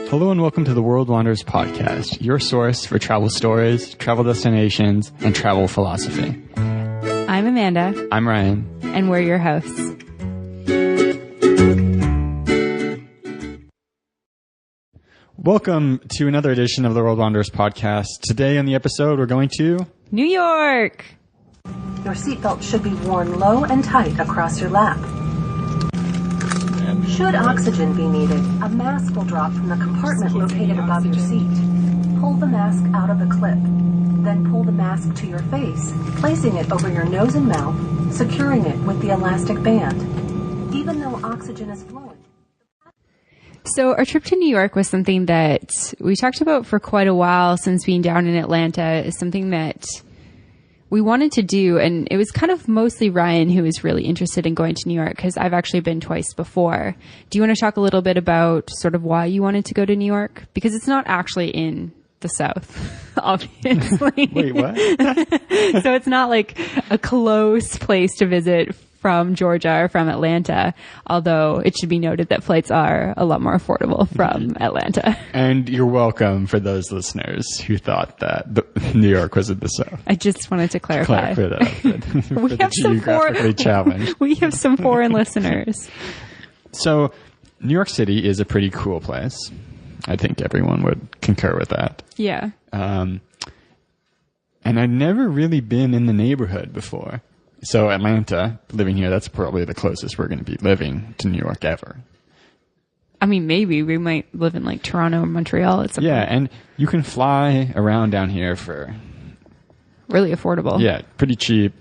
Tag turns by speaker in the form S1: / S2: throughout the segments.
S1: Hello and welcome to the World Wanderers podcast, your source for travel stories, travel destinations, and travel philosophy.
S2: I'm Amanda.
S1: I'm Ryan.
S2: And we're your hosts.
S1: Welcome to another edition of the World Wanderers podcast. Today on the episode, we're going to
S2: New York.
S3: Your seatbelt should be worn low and tight across your lap. Should oxygen be needed, a mask will drop from the compartment located above your seat. Pull the mask out of the clip. Then pull the mask to your face, placing it over your nose and mouth, securing it with the elastic band. Even though oxygen is flowing.
S2: So our trip to New York was something that we talked about for quite a while since being down in Atlanta. Is something that we wanted to do, and it was kind of mostly Ryan who was really interested in going to New York because I've actually been twice before. Do you want to talk a little bit about sort of why you wanted to go to New York? Because it's not actually in the South, obviously.
S1: Wait, what?
S2: So it's not like a close place to visit from Georgia or from Atlanta, although it should be noted that flights are a lot more affordable from Atlanta.
S1: And you're welcome for those listeners who thought that New York was in the South.
S2: I just wanted to clarify.
S1: Clarify that for the geographically challenged.
S2: We have some foreign listeners.
S1: So, New York City is a pretty cool place. I think everyone would concur with that.
S2: Yeah.
S1: And I'd never really been in the neighborhood before. So Atlanta, living here, that's probably the closest we're going to be living to New York ever.
S2: I mean, maybe we might live in like Toronto or Montreal at some point.
S1: Yeah, and you can fly around down here for
S2: really affordable.
S1: Yeah, pretty cheap.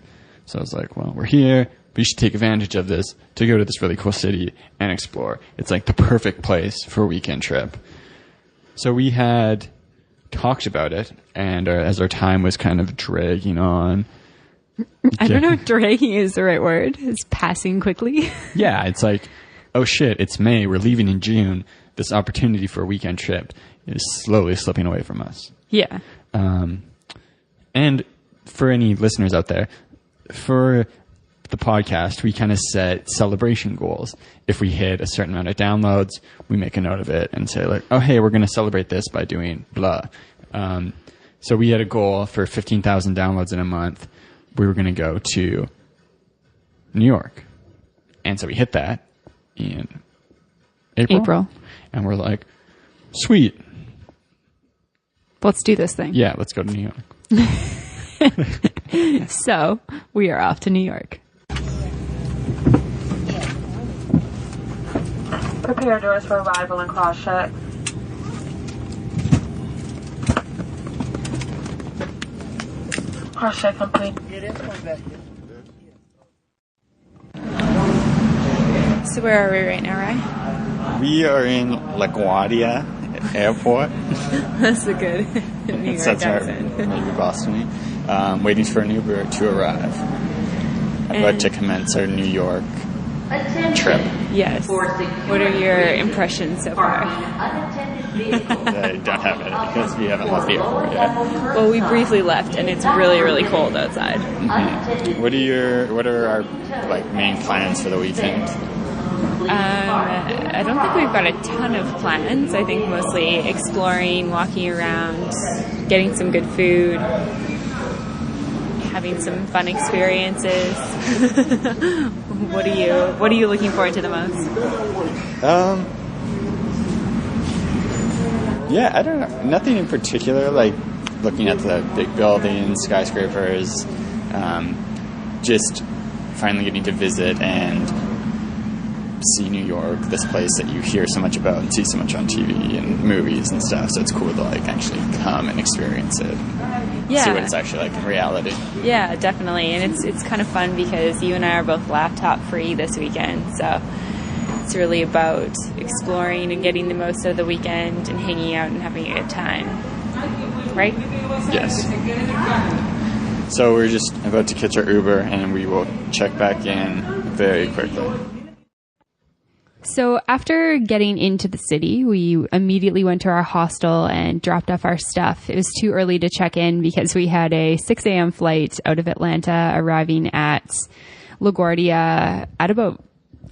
S1: So I was like, well, we're here. We should take advantage of this to go to this really cool city and explore. It's like the perfect place for a weekend trip. So we had talked about it, and as our time was kind of dragging on.
S2: I don't know if dragging is the right word. It's passing quickly.
S1: Yeah, it's like, oh shit, it's May. We're leaving in June. This opportunity for a weekend trip is slowly slipping away from us.
S2: Yeah.
S1: And for any listeners out there, for the podcast, we kind of set celebration goals. If we hit a certain amount of downloads, we make a note of it and say like, oh, hey, we're going to celebrate this by doing blah. So we had a goal for 15,000 downloads in a month. We were going to go to New York. And so we hit that in April. And we're like, sweet.
S2: Let's do this thing.
S1: Yeah, let's go to New York.
S2: So we are off to New York.
S3: Prepare doors for arrival and cross-check. Cross-check complete.
S2: So where are we right now, Ryan?
S1: We are in LaGuardia Airport.
S2: That's a good New York accent.
S1: Maybe Boston. Waiting for an Uber to arrive. About to commence our New York trip.
S2: Yes. What are your impressions so far?
S1: I don't have it because we haven't left the airport yet.
S2: Well, we briefly left, and it's really, really cold outside.
S1: Mm-hmm. What are our main plans for the weekend?
S2: I don't think we've got a ton of plans. I think mostly exploring, walking around, getting some good food, having some fun experiences. What are you looking forward to the most?
S1: Yeah, I don't know. Nothing in particular, like looking at the big buildings, skyscrapers, just finally getting to visit and see New York, this place that you hear so much about and see so much on TV and movies and stuff. So it's cool to actually come and experience it.
S2: Yeah.
S1: See what it's actually like in reality.
S2: Yeah, definitely. And it's kind of fun because you and I are both laptop free this weekend. So it's really about exploring and getting the most of the weekend and hanging out and having a good time. Right?
S1: Yes. So we're just about to catch our Uber and we will check back in very quickly.
S2: So after getting into the city, we immediately went to our hostel and dropped off our stuff. It was too early to check in because we had a 6 a.m. flight out of Atlanta arriving at LaGuardia at about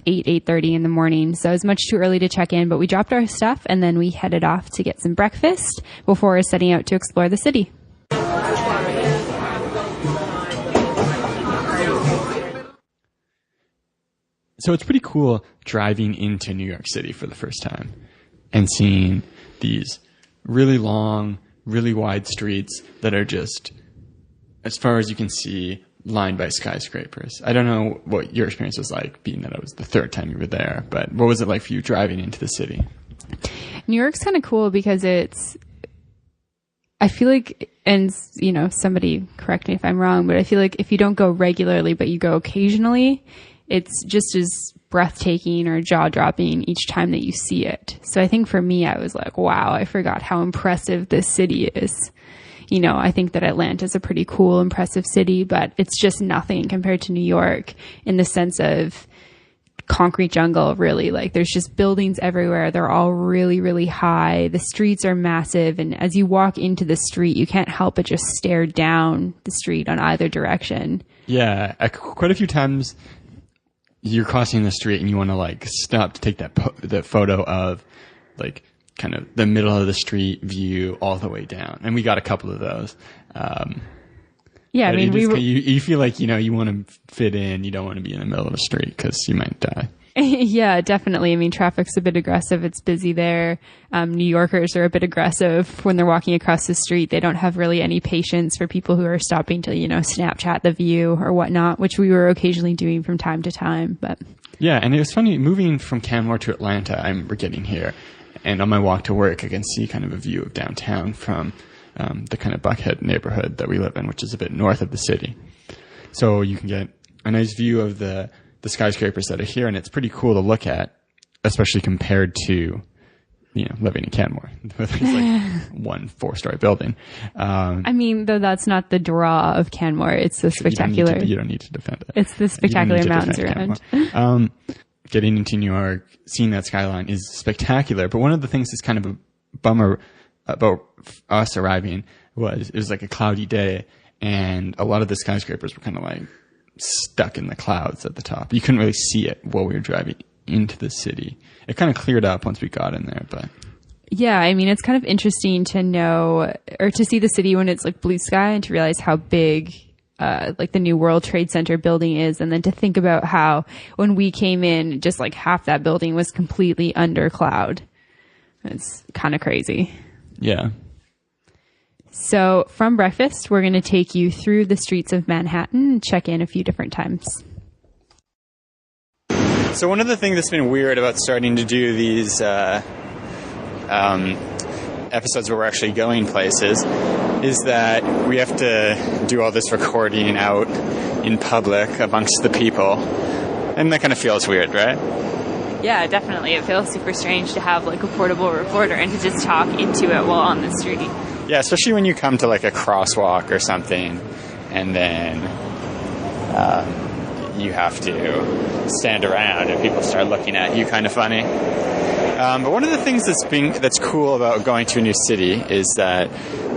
S2: 8:30 in the morning. So it was much too early to check in, but we dropped our stuff and then we headed off to get some breakfast before setting out to explore the city.
S1: So it's pretty cool driving into New York City for the first time and seeing these really long, really wide streets that are just, as far as you can see, lined by skyscrapers. I don't know what your experience was like, being that it was the third time you were there, but what was it like for you driving into the city?
S2: New York's kind of cool because I feel like, and somebody correct me if I'm wrong, but I feel like if you don't go regularly, but you go occasionally, it's just as breathtaking or jaw-dropping each time that you see it. So I think for me, I was like, wow, I forgot how impressive this city is. I think that Atlanta is a pretty cool, impressive city, but it's just nothing compared to New York in the sense of concrete jungle, really. Like, there's just buildings everywhere. They're all really, really high. The streets are massive. And as you walk into the street, you can't help but just stare down the street on either direction. Yeah.
S1: Quite a few times you're crossing the street and you want to like stop to take that photo of like kind of the middle of the street view all the way down. And we got a couple of those.
S2: Yeah, I mean,
S1: you feel like, you want to fit in. You don't want to be in the middle of the street because you might die.
S2: Yeah, definitely. I mean, traffic's a bit aggressive. It's busy there. New Yorkers are a bit aggressive when they're walking across the street. They don't have really any patience for people who are stopping to, Snapchat the view or whatnot, which we were occasionally doing from time to time. But
S1: yeah, and it was funny moving from Canmore to Atlanta. I remember getting here, and on my walk to work, I can see kind of a view of downtown from the kind of Buckhead neighborhood that we live in, which is a bit north of the city. So you can get a nice view of the skyscrapers that are here, and it's pretty cool to look at, especially compared to, living in Canmore. There's like one 4-story building.
S2: I mean, though that's not the draw of Canmore. It's the spectacular.
S1: You don't need to defend it.
S2: It's the spectacular mountains around.
S1: Getting into New York, seeing that skyline is spectacular. But one of the things that's kind of a bummer about us arriving was it was like a cloudy day, and a lot of the skyscrapers were kind of like stuck in the clouds at the top. You couldn't really see it while we were driving into the city. It kind of cleared up once we got in there, but
S2: yeah, I mean, it's kind of interesting to know or to see the city when it's like blue sky and to realize how big like the new World Trade Center building is, and then to think about how when we came in, just like half that building was completely under cloud. It's kind of crazy.
S1: Yeah.
S2: So from breakfast, we're going to take you through the streets of Manhattan and check in a few different times.
S1: So one of the things that's been weird about starting to do these episodes where we're actually going places is that we have to do all this recording out in public amongst the people. And that kind of feels weird, right?
S2: Yeah, definitely. It feels super strange to have like a portable recorder and to just talk into it while on the street.
S1: Yeah, especially when you come to like a crosswalk or something, and then you have to stand around and people start looking at you kind of funny. But one of the things that's cool about going to a new city is that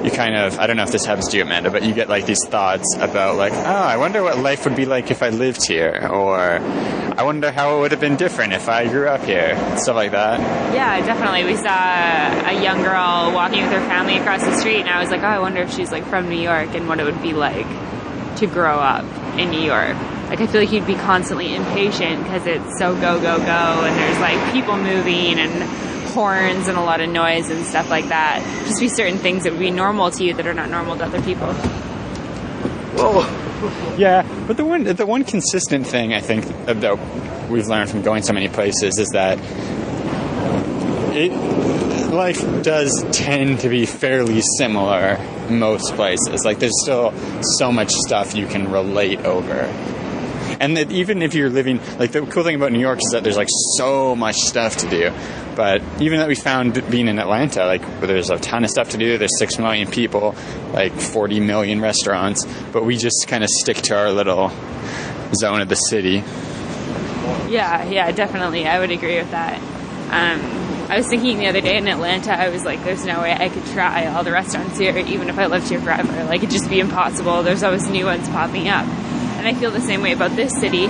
S1: you kind of, I don't know if this happens to you, Amanda, but you get like these thoughts about like, oh, I wonder what life would be like if I lived here, or I wonder how it would have been different if I grew up here, stuff like that.
S2: Yeah, definitely. We saw a young girl walking with her family across the street, and I was like, oh, I wonder if she's like from New York and what it would be like to grow up in New York. Like, I feel like you'd be constantly impatient because it's so go, go, go, and there's like people moving and horns and a lot of noise and stuff like that. Just be certain things that would be normal to you that are not normal to other people.
S1: Whoa. Yeah, but the one consistent thing I think that we've learned from going so many places is that life does tend to be fairly similar most places. Like, there's still so much stuff you can relate over. And that even if you're living, like, the cool thing about New York is that there's like so much stuff to do. But even that we found being in Atlanta, like, where there's a ton of stuff to do, there's 6 million people, like 40 million restaurants, but we just kind of stick to our little zone of the city.
S2: Yeah, definitely. I would agree with that. I was thinking the other day in Atlanta, I was like, there's no way I could try all the restaurants here, even if I lived here forever. Like, it'd just be impossible. There's always new ones popping up. And I feel the same way about this city.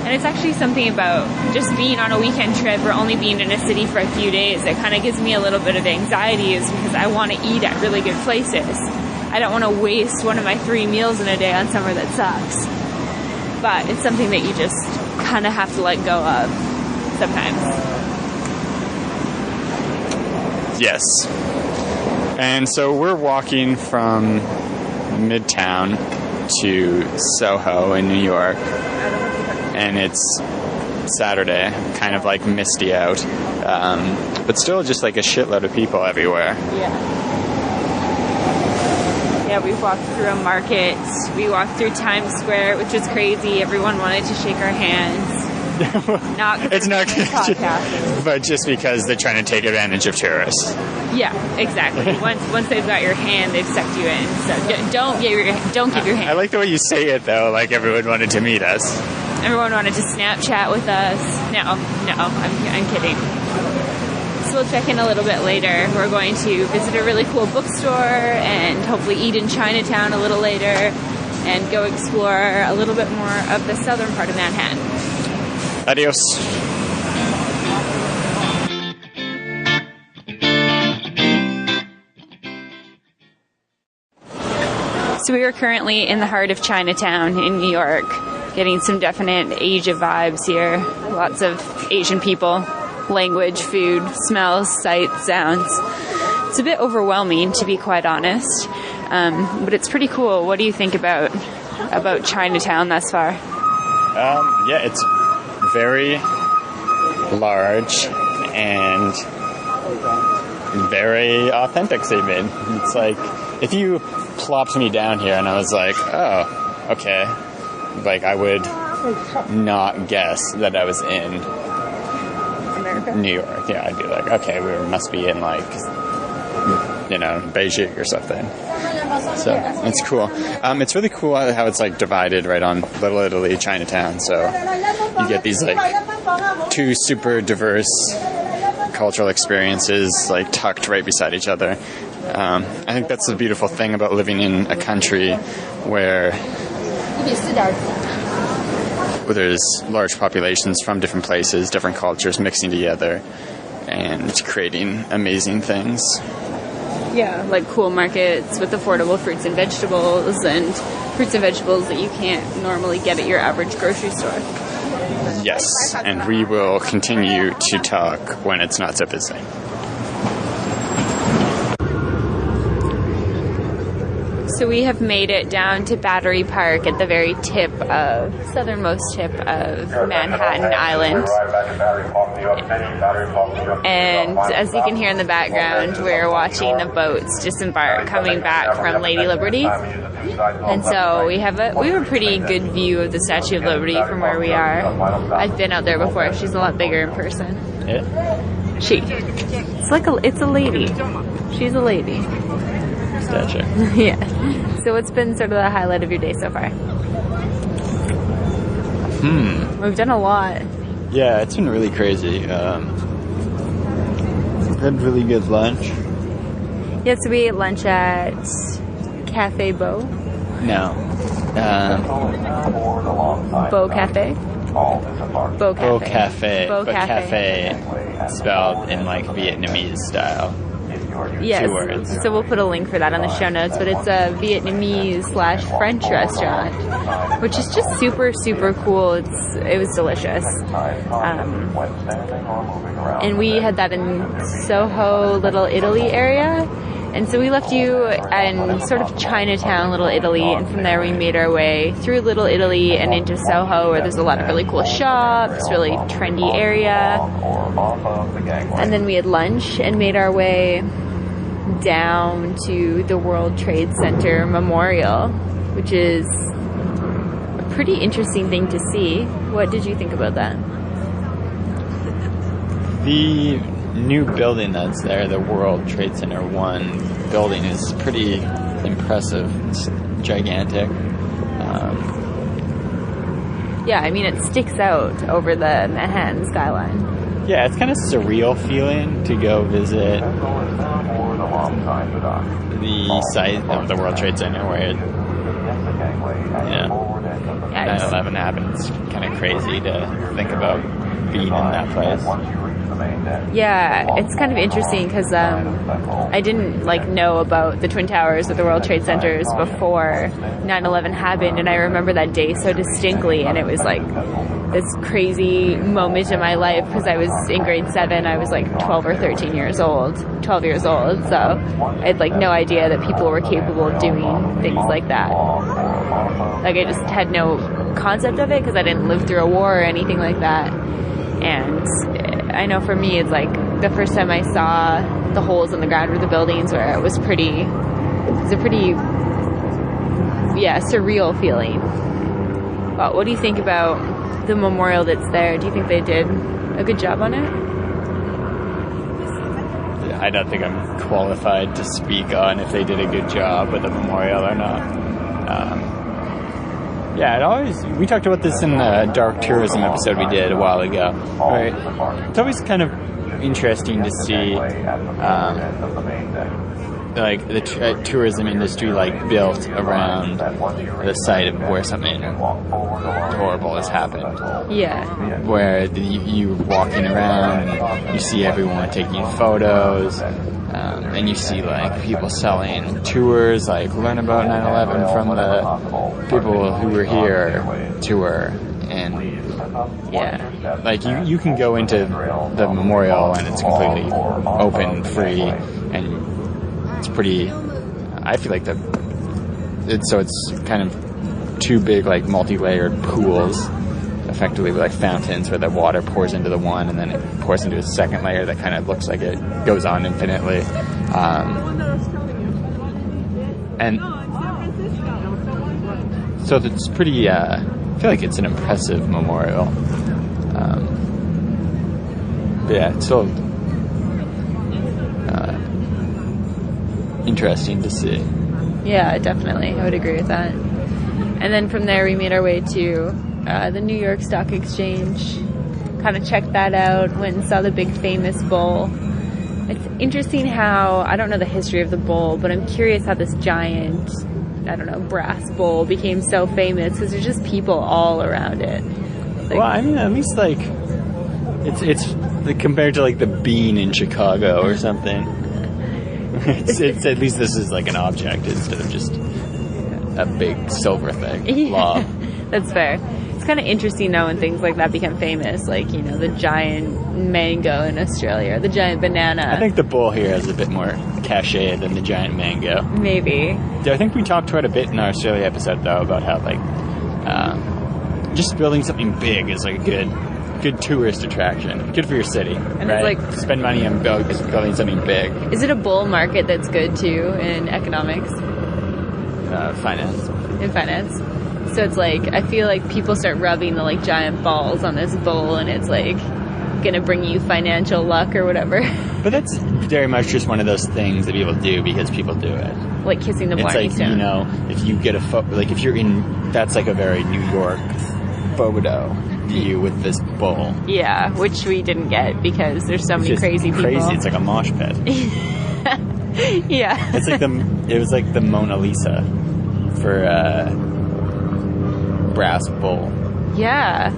S2: And it's actually something about just being on a weekend trip or only being in a city for a few days that kind of gives me a little bit of anxiety, is because I want to eat at really good places. I don't want to waste one of my 3 meals in a day on somewhere that sucks. But it's something that you just kind of have to let go of sometimes.
S1: Yes. And so we're walking from Midtown to Soho in New York. And it's Saturday, kind of like misty out. But still just like a shitload of people everywhere.
S2: Yeah, we walked through a market. We walked through Times Square, which was crazy. Everyone wanted to shake our hands.
S1: It's not but just because they're trying to take advantage of tourists.
S2: Yeah, exactly. Once they've got your hand, they've sucked you in. So don't give your hand.
S1: I like the way you say it, though. Like everyone wanted to meet us.
S2: Everyone wanted to Snapchat with us. No, I'm kidding. So we'll check in a little bit later. We're going to visit a really cool bookstore and hopefully eat in Chinatown a little later and go explore a little bit more of the southern part of Manhattan.
S1: Adios.
S2: So we are currently in the heart of Chinatown in New York, getting some definite Asia vibes here. Lots of Asian people, language, food, smells, sights, sounds. It's a bit overwhelming, to be quite honest, but it's pretty cool. What do you think about Chinatown thus far?
S1: Yeah, it's very large and very authentic, even. It's like, if you plopped me down here and I was like, oh, okay, like I would not guess that I was in
S2: America?
S1: New York. Yeah, I'd be like, okay, we must be in like, Beijing or something. So it's cool. It's really cool how it's like divided right on Little Italy, Chinatown. So you get these like 2 super diverse cultural experiences like tucked right beside each other. I think that's the beautiful thing about living in a country where there's large populations from different places, different cultures mixing together and creating amazing things.
S2: Yeah, like cool markets with affordable fruits and vegetables that you can't normally get at your average grocery store.
S1: Yes, and we will continue to talk when it's not so busy.
S2: So we have made it down to Battery Park at the very southernmost tip of Manhattan Island. And as you can hear in the background, we're watching the boats disembark coming back from Lady Liberty. And so we have a pretty good view of the Statue of Liberty from where we are. I've been out there before. She's a lot bigger in person.
S1: Yeah.
S2: It's a lady. She's a lady.
S1: Statue.
S2: Yeah. So what's been sort of the highlight of your day so far? We've done a lot.
S1: Yeah, it's been really crazy. Had really good lunch.
S2: Yeah, so we ate lunch at Cafe Beau.
S1: No.
S2: Beau Cafe. Beau Cafe.
S1: But cafe spelled in like Vietnamese style.
S2: Yes.
S1: 2 words.
S2: So we'll put a link for that on the show notes, but it's a Vietnamese/French restaurant, which is just super, super cool. It was delicious. And we had that in Soho, Little Italy area. And so we left you in sort of Chinatown, Little Italy, and from there we made our way through Little Italy and into Soho, where there's a lot of really cool shops, really trendy area. And then we had lunch and made our way down to the World Trade Center Memorial, which is a pretty interesting thing to see. What did you think about that?
S1: The new building that's there, the World Trade Center 1 building, is pretty impressive. It's gigantic.
S2: Yeah, I mean, it sticks out over the Manhattan skyline.
S1: Yeah, it's kind of surreal feeling to go visit the site of the World Trade Center where it,
S2: Yeah,
S1: 9/11 happened. It's kind of crazy to think about being in that place.
S2: Yeah, it's kind of interesting because I didn't know about the Twin Towers or the World Trade Centers before 9/11 happened, and I remember that day so distinctly, and it was like this crazy moment in my life because I was in grade 7. I was 12 or 13 years old, 12 years old, so I had no idea that people were capable of doing things like that. I just had no concept of it because I didn't live through a war or anything like that. And I know for me, it's the first time I saw the holes in the ground where the buildings were, it was a pretty, surreal feeling. But what do you think about the memorial that's there? Do you think they did a good job on it?
S1: Yeah, I don't think I'm qualified to speak on if they did a good job with the memorial or not. We talked about this in the dark tourism episode we did a while ago. Right? It's always kind of interesting to see, the tourism industry built around the site of where something horrible has happened.
S2: Yeah.
S1: Where you're walking around and you see everyone taking photos. And you see people selling tours, learn about 9/11 from the people who were here tour, and you can go into the memorial and it's completely open, free, and it's pretty. I feel it's kind of two big multi-layered pools. Effectively fountains where the water pours into the one and then it pours into a second layer that kind of looks like it goes on infinitely. And so it's pretty, I feel like it's an impressive memorial. It's still interesting to see.
S2: Yeah, definitely. I would agree with that. And then from there we made our way to the New York Stock Exchange, kind of checked that out, went and saw the big famous bull. It's interesting how, I don't know the history of the bull, but I'm curious how this giant, brass bull became so famous, because there's just people all around it.
S1: Well, I mean, at least, it's compared to, the bean in Chicago or something. It's at least this is, an object instead of just a big silver thing.
S2: Yeah, that's fair. It's kind of interesting, though, when things like that become famous, the giant mango in Australia, the giant banana.
S1: I think the bull here has a bit more cachet than the giant mango.
S2: Maybe.
S1: I think we talked quite a bit in our Australia episode, though, about how, just building something big is, a good tourist attraction. Good for your city,
S2: and
S1: right?
S2: It's
S1: spend money on building something big.
S2: Is it a bull market that's good, too, in economics?
S1: Finance.
S2: In finance. So it's I feel people start rubbing the giant balls on this bull and it's gonna bring you financial luck or whatever.
S1: But that's very much just one of those things that people do because people do it.
S2: Like kissing the Blarney
S1: It's
S2: Stone.
S1: If you get a if you're in, that's a very New York photo you with this bull.
S2: Yeah, which we didn't get because there's so many crazy people.
S1: Crazy, it's like a mosh pit.
S2: Yeah.
S1: It's it was like the Mona Lisa for brass bull.
S2: Yeah.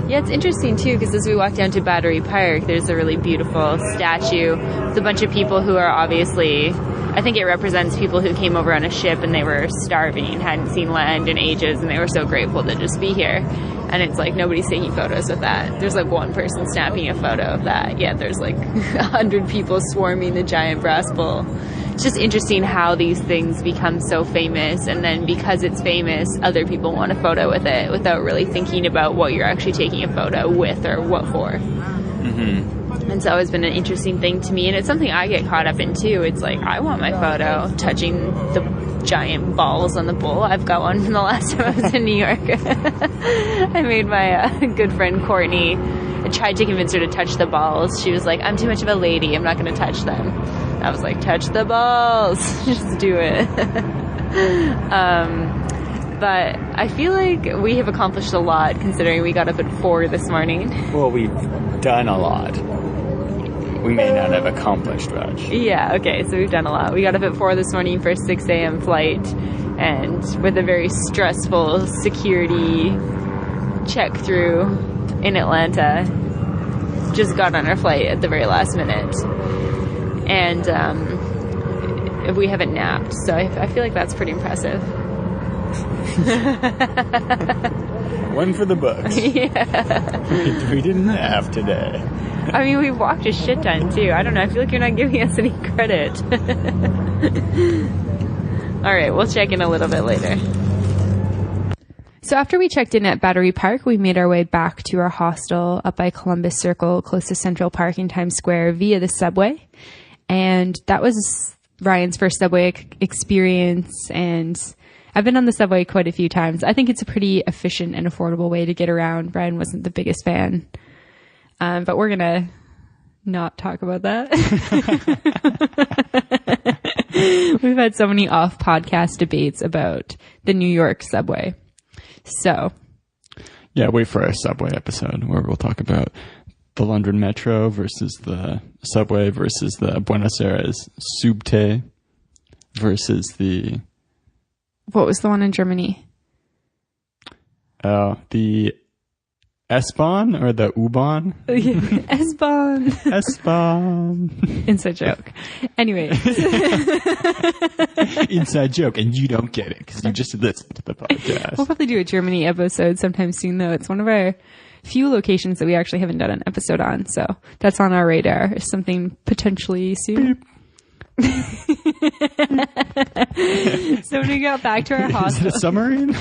S2: Yeah, it's interesting, too, because as we walk down to Battery Park, there's a really beautiful statue with a bunch of people who are obviously, I think it represents people who came over on a ship and they were starving, hadn't seen land in ages, and they were so grateful to just be here. And it's nobody's taking photos with that. There's one person snapping a photo of that. Yeah, there's 100 people swarming the giant brass bull. It's just interesting how these things become so famous, and then because it's famous, other people want a photo with it without really thinking about what you're actually taking a photo with or what for. Mm-hmm. And it's always been an interesting thing to me, and it's something I get caught up in too. It's I want my photo touching the giant balls on the bull. I've got one from the last time I was in New York. I made my good friend Courtney, I tried to convince her to touch the balls. She was I'm too much of a lady, I'm not going to touch them. I was touch the balls. Just do it. But I feel we have accomplished a lot considering we got up at 4 this morning.
S1: Well, we've done a lot. We may not have accomplished much.
S2: Yeah, okay, so we've done a lot. We got up at 4 this morning for a 6 a.m. flight, and with a very stressful security check through in Atlanta. Just got on our flight at the very last minute. And we haven't napped, so I feel like that's pretty impressive.
S1: One for the books.
S2: Yeah.
S1: We didn't nap today.
S2: I mean, we walked a shit ton, too. I don't know. I feel like you're not giving us any credit. All right, we'll check in a little bit later. So after we checked in at Battery Park, we made our way back to our hostel up by Columbus Circle, close to Central Park in Times Square via the subway. And that was Ryan's first subway experience, and I've been on the subway quite a few times. I think it's a pretty efficient and affordable way to get around. Ryan wasn't the biggest fan. But we're going to not talk about that. We've had so many off-podcast debates about the New York subway. So.
S1: Yeah, wait for our subway episode where we'll talk about the London Metro versus the subway versus the Buenos Aires Subte versus the...
S2: What was the one in Germany?
S1: The S-Bahn or the U-Bahn?
S2: S-Bahn.
S1: S-Bahn.
S2: Inside joke. Anyway.
S1: Inside joke, and you don't get it because you just listened to the podcast.
S2: We'll probably do a Germany episode sometime soon, though. It's one of our few locations that we actually haven't done an episode on, so that's on our radar. Something potentially soon.
S1: Beep.
S2: So when we got back to our hostel...
S1: Is it a submarine?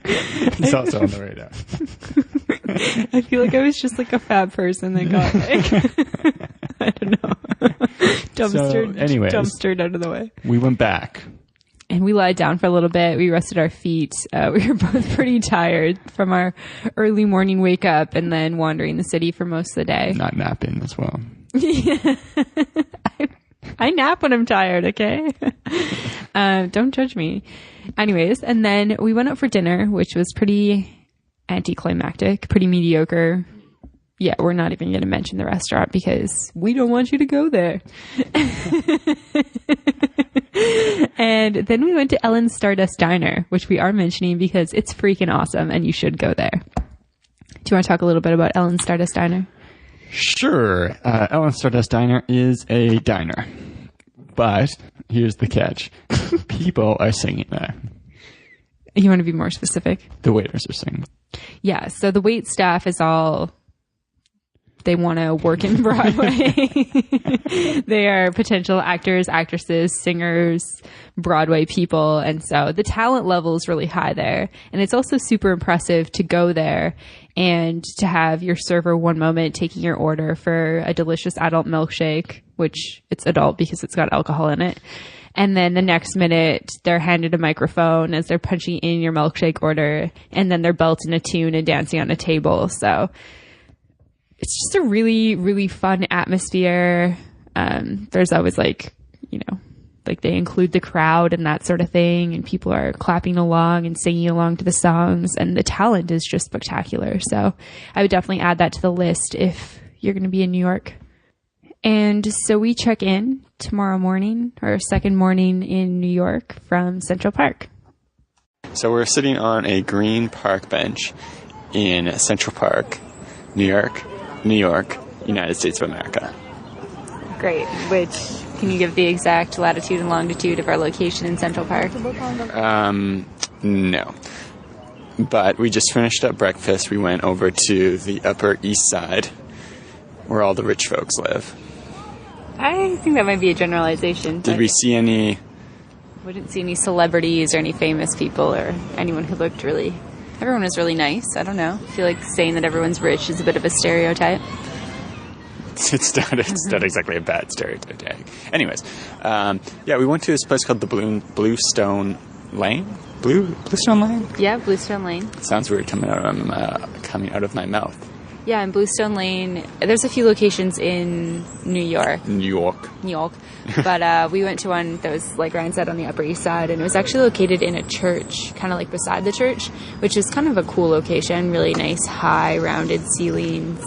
S1: It's also on the radar.
S2: I feel like I was just like a fat person that got like... I don't know. Dumpstered out of the way.
S1: We went back.
S2: And we lied down for a little bit. We rested our feet. We were both pretty tired from our early morning wake up and then wandering the city for most of the day.
S1: Not napping as well.
S2: Yeah. I nap when I'm tired, okay? Don't judge me. Anyways, and then we went out for dinner, which was pretty anticlimactic, pretty mediocre. Yeah, we're not even going to mention the restaurant because we don't want you to go there. And then we went to Ellen's Stardust Diner, which we are mentioning because it's freaking awesome and you should go there. Do you want to talk a little bit about Ellen's Stardust Diner?
S1: Sure. Ellen's Stardust Diner is a diner. But here's the catch. People are singing there.
S2: You want to be more specific?
S1: The waiters are singing.
S2: Yeah, so the wait staff is all... They want to work in Broadway. They are potential actors, actresses, singers, Broadway people. And so the talent level is really high there. And it's also super impressive to go there and to have your server one moment taking your order for a delicious adult milkshake, which it's adult because it's got alcohol in it. And then the next minute they're handed a microphone as they're punching in your milkshake order. And then they're belting a tune and dancing on a table. So it's just a really, really fun atmosphere. There's always like they include the crowd and that sort of thing. And people are clapping along and singing along to the songs. And the talent is just spectacular. So I would definitely add that to the list if you're going to be in New York. And so we check in tomorrow morning, or second morning in New York from Central Park.
S1: So we're sitting on a green park bench in Central Park, New York, United States of America.
S2: Great. Which, can you give the exact latitude and longitude of our location in Central Park?
S1: No. But we just finished up breakfast. We went over to the Upper East Side, where all the rich folks live.
S2: I think that might be a generalization.
S1: Did we see any...
S2: We didn't see any celebrities or any famous people or anyone who looked really... Everyone was really nice. I don't know. I feel like saying that everyone's rich is a bit of a stereotype.
S1: It's not exactly a bad stereotype. Anyways, we went to this place called the Bluestone Lane. Bluestone Lane?
S2: Yeah, Bluestone Lane.
S1: It sounds weird coming out of my mouth.
S2: Yeah, in Bluestone Lane, there's a few locations in New York. But we went to one that was, like Ryan said, on the Upper East Side, and it was actually located in a church, kind of like beside the church, which is kind of a cool location. Really nice, high, rounded ceilings.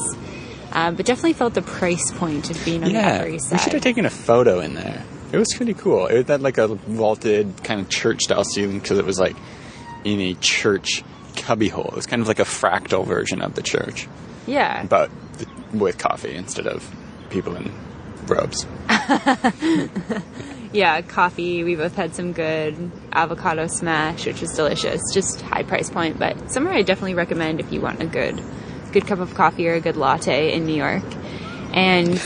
S2: But definitely felt the price point of being on the Upper East Side.
S1: We should have taken a photo in there. It was pretty cool. It had like a vaulted kind of church-style ceiling because it was like in a church cubbyhole. It was kind of like a fractal version of the church.
S2: Yeah.
S1: But with coffee instead of people in robes.
S2: Yeah, coffee. We both had some good avocado smash, which was delicious. Just high price point, but somewhere I definitely recommend if you want a good cup of coffee or a good latte in New York. And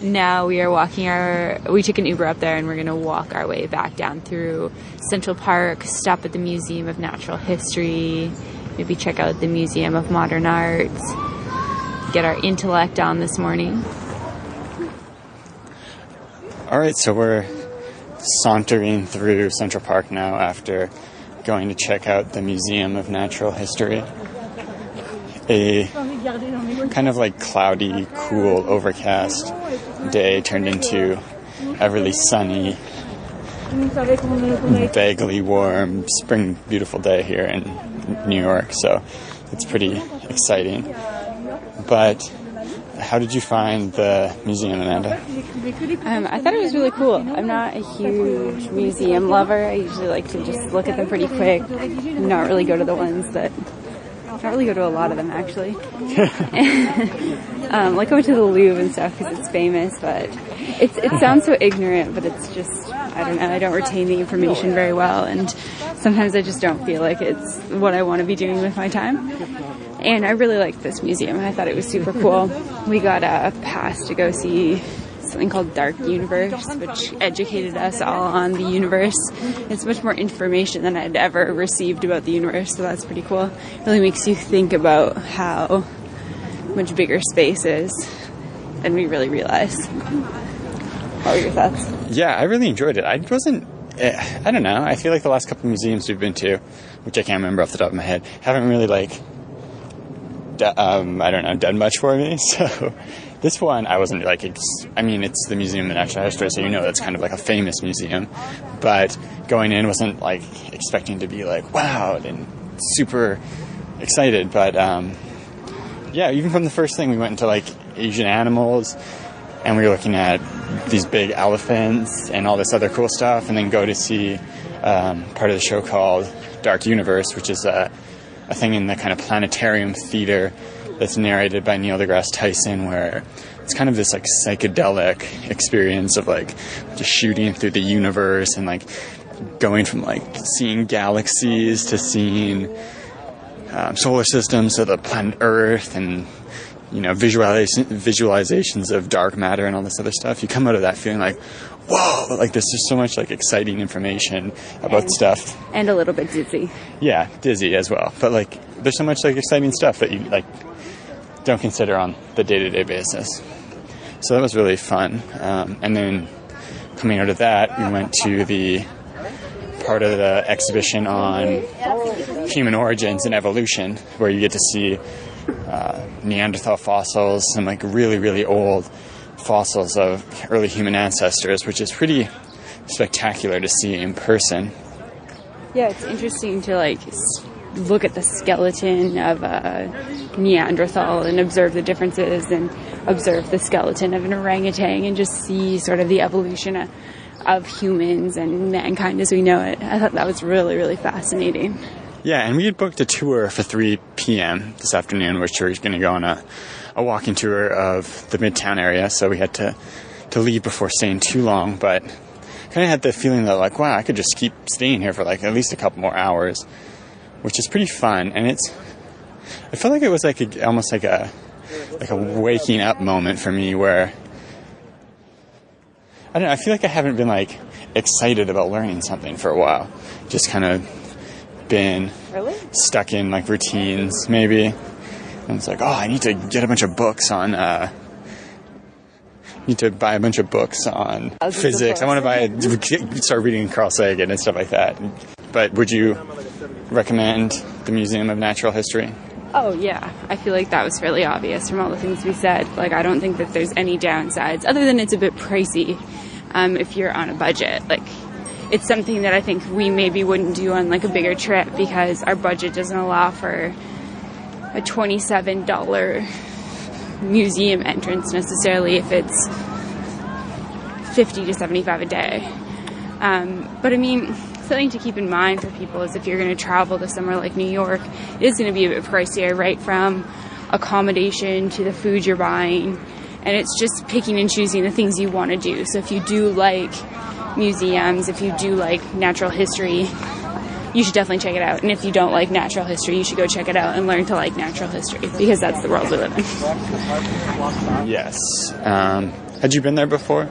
S2: now we are we took an Uber up there and we're going to walk our way back down through Central Park, stop at the Museum of Natural History, maybe check out the Museum of Modern Art, get our intellect on this morning.
S1: All right, so we're sauntering through Central Park now after going to check out the Museum of Natural History. A kind of like cloudy, cool, overcast day turned into a really sunny, vaguely warm, spring beautiful day here in New York, so it's pretty exciting. But how did you find the museum, Amanda?
S2: I thought it was really cool. I'm not a huge museum lover. I usually like to just look at them pretty quick, not really go to the ones that... Not really go to a lot of them, actually. Like going to the Louvre and stuff because it's famous, but it sounds so ignorant, but it's just, I don't know, I don't retain the information very well, and sometimes I just don't feel like it's what I want to be doing with my time. And I really liked this museum. I thought it was super cool. We got a pass to go see something called Dark Universe, which educated us all on the universe. It's much more information than I'd ever received about the universe, so that's pretty cool. It really makes you think about how much bigger space is than we really realize. What were your thoughts?
S1: Yeah, I really enjoyed it. I don't know. I feel like the last couple of museums we've been to, which I can't remember off the top of my head, haven't really done much for me. So this one, I wasn't like, it's the Museum of Natural History, so that's kind of like a famous museum. But going in, wasn't like expecting to be like wowed and super excited. But yeah, even from the first thing, we went into like Asian animals, and we were looking at these big elephants and all this other cool stuff, and then go to see part of the show called Dark Universe, which is a thing in the kind of planetarium theater that's narrated by Neil deGrasse Tyson, where it's kind of this like psychedelic experience of like just shooting through the universe and like going from like seeing galaxies to seeing solar systems to the planet Earth, and visualizations of dark matter and all this other stuff. You come out of that feeling like, whoa, like there's just so much like exciting information about stuff.
S2: And a little bit dizzy.
S1: Yeah, dizzy as well. But like there's so much like exciting stuff that you like don't consider on the day-to-day basis. So that was really fun. And then coming out of that, we went to the part of the exhibition on human origins and evolution, where you get to see Neanderthal fossils, some like really, really old fossils of early human ancestors, which is pretty spectacular to see in person.
S2: Yeah, it's interesting to like look at the skeleton of a Neanderthal and observe the differences, and observe the skeleton of an orangutan and just see sort of the evolution of humans and mankind as we know it. I thought that was really, really fascinating.
S1: Yeah, and we had booked a tour for 3 p.m. this afternoon, which we're going to go on a walking tour of the midtown area, so we had to leave before staying too long, but kind of had the feeling that like, wow, I could just keep staying here for like at least a couple more hours, which is pretty fun. And I felt like it was like almost like a waking up moment for me, where I don't know, I feel like I haven't been like excited about learning something for a while. Just kind of been stuck in like routines maybe. And it's like, oh, I need to get a bunch of books on need to buy a bunch of books on physics. I want to start reading Carl Sagan and stuff like that. But would you recommend the Museum of Natural History?
S2: Oh, yeah. I feel like that was fairly obvious from all the things we said. Like, I don't think that there's any downsides, other than it's a bit pricey if you're on a budget. Like, it's something that I think we maybe wouldn't do on, like, a bigger trip, because our budget doesn't allow for a $27 museum entrance necessarily if it's $50 to $75 a day. But I mean,
S4: something to keep in mind for people is if you're going to travel to somewhere like New York, it is going to be a bit pricier, right from accommodation to the food you're buying. And it's just picking and choosing the things you want to do. So if you do like museums, if you do like natural history, you should definitely check it out. And if you don't like natural history, you should go check it out and learn to like natural history, because that's the world we live in.
S1: Yes. Had you been there before?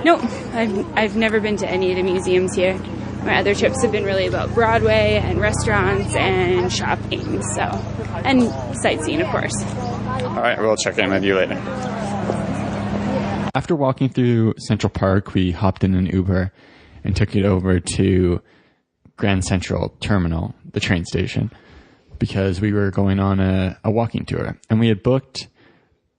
S4: No, I've never been to any of the museums here. My other trips have been really about Broadway and restaurants and shopping, so, and sightseeing, of course.
S1: All right, we'll check in with you later. After walking through Central Park, we hopped in an Uber and took it over to Grand Central Terminal, the train station, because we were going on a walking tour. And we had booked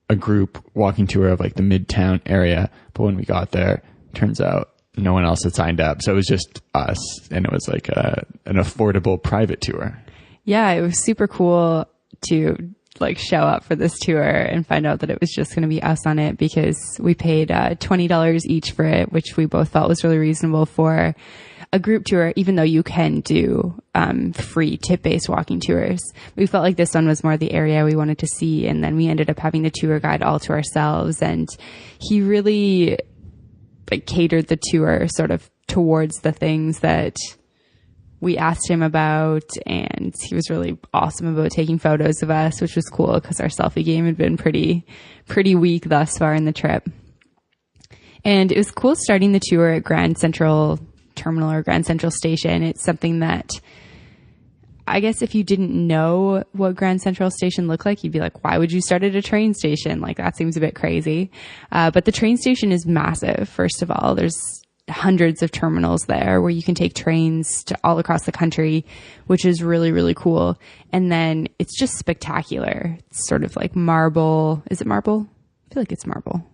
S1: a group walking tour of like the midtown area, but when we got there, turns out no one else had signed up. So it was just us, and it was like an affordable private tour.
S2: Yeah, it was super cool to like show up for this tour and find out that it was just going to be us on it, because we paid $20 each for it, which we both felt was really reasonable for a group tour, even though you can do free tip-based walking tours. We felt like this one was more the area we wanted to see, and then we ended up having the tour guide all to ourselves, and he really like catered the tour sort of towards the things that we asked him about, and he was really awesome about taking photos of us, which was cool because our selfie game had been pretty weak thus far in the trip. And it was cool starting the tour at Grand Central Terminal or Grand Central Station. It's something that I guess if you didn't know what Grand Central Station looked like, you'd be like, why would you start at a train station? Like, that seems a bit crazy. But the train station is massive, first of all. There's hundreds of terminals there where you can take trains to all across the country, which is really, really cool. And then it's just spectacular. It's sort of like marble. Is it marble? I feel like it's marble.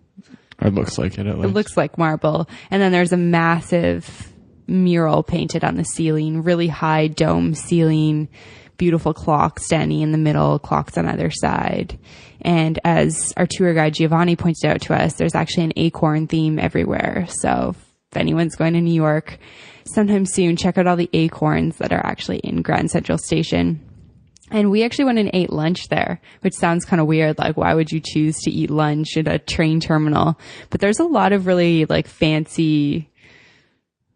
S1: It looks like it. It
S2: looks like marble. And then there's a massive mural painted on the ceiling, really high dome ceiling, beautiful clock standing in the middle, clocks on either side. And as our tour guide Giovanni pointed out to us, there's actually an acorn theme everywhere. So if anyone's going to New York sometime soon, check out all the acorns that are actually in Grand Central Station. And we actually went and ate lunch there, which sounds kind of weird. Like, why would you choose to eat lunch at a train terminal? But there's a lot of really like fancy,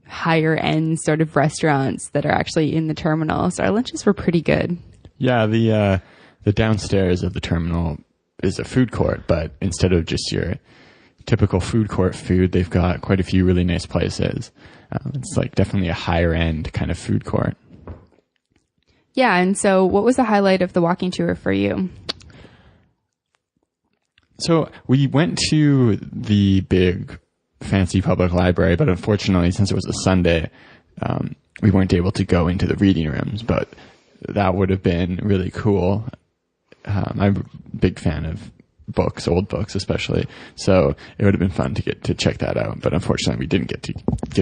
S2: higher end sort of restaurants that are actually in the terminal. So our lunches were pretty good.
S1: Yeah, the downstairs of the terminal is a food court, but instead of just your typical food court food, they've got quite a few really nice places. It's like definitely a higher end kind of food court.
S2: Yeah, and so what was the highlight of the walking tour for you?
S1: So we went to the big fancy public library, but unfortunately, since it was a Sunday, we weren't able to go into the reading rooms, but that would have been really cool. I'm a big fan of books, old books especially, so it would have been fun to get to check that out, but unfortunately we didn't get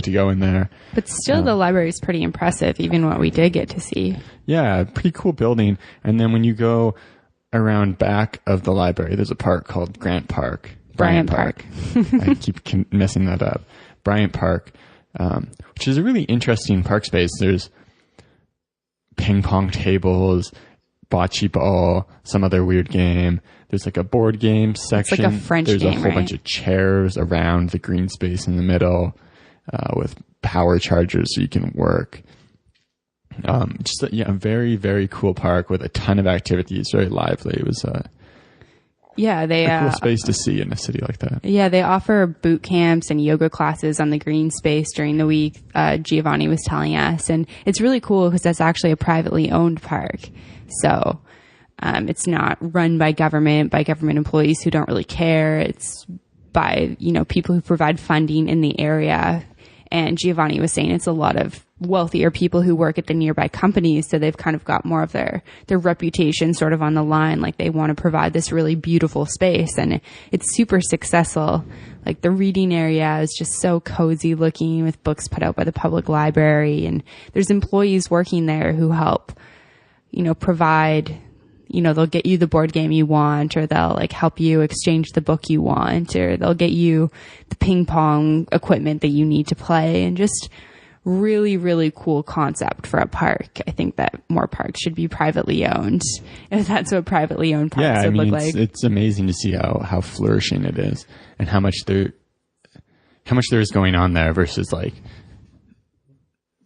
S1: to go in there.
S2: But still, the library is pretty impressive, even what we did get to see.
S1: Yeah, pretty cool building. And then when you go around back of the library, there's a park called Bryant Park. I keep messing that up. Bryant Park, which is a really interesting park space. There's ping pong tables, bocce ball, some other weird game. There's like a board game section.
S2: It's like a French game,
S1: There's a whole bunch of chairs around the green space in the middle, with power chargers so you can work. Just a very, very cool park with a ton of activities, very lively. It was a cool space to see in a city like that.
S2: Yeah, they offer boot camps and yoga classes on the green space during the week, Giovanni was telling us. And it's really cool because that's actually a privately owned park. So it's not run by government employees who don't really care. It's by, people who provide funding in the area. And Giovanni was saying it's a lot of wealthier people who work at the nearby companies. So they've kind of got more of their reputation sort of on the line. Like, they want to provide this really beautiful space, and it's super successful. Like, the reading area is just so cozy looking with books put out by the public library. And there's employees working there who help, provide, they'll get you the board game you want, or they'll like help you exchange the book you want, or they'll get you the ping pong equipment that you need to play, and just really, really cool concept for a park. I think that more parks should be privately owned, if that's what privately owned parks would look like.
S1: It's amazing to see how flourishing it is and how much there is going on there versus like,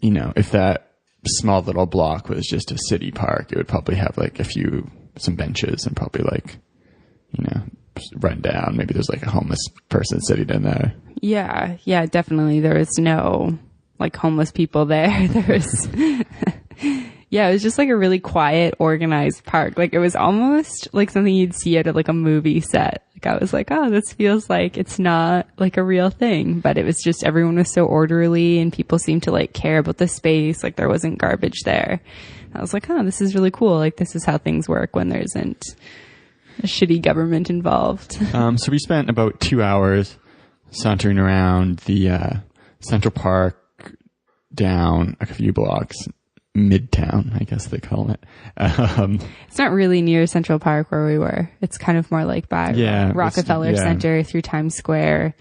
S1: you know, if that small little block was just a city park, it would probably have like some benches and probably like, you know, run down. Maybe there's like a homeless person sitting in there. Yeah,
S2: definitely. There was no like homeless people there. There was, it was just like a really quiet, organized park. Like it was almost like something you'd see out of like a movie set. Like I was like, oh, this feels like it's not like a real thing, but it was just, everyone was so orderly and people seemed to like care about the space. Like there wasn't garbage there. I was like, oh, this is really cool. Like this is how things work when there isn't a shitty government involved.
S1: So we spent about 2 hours sauntering around the Central Park, down a few blocks, midtown, I guess they call it.
S2: It's not really near Central Park where we were. It's kind of more like by Rockefeller Center, through Times Square,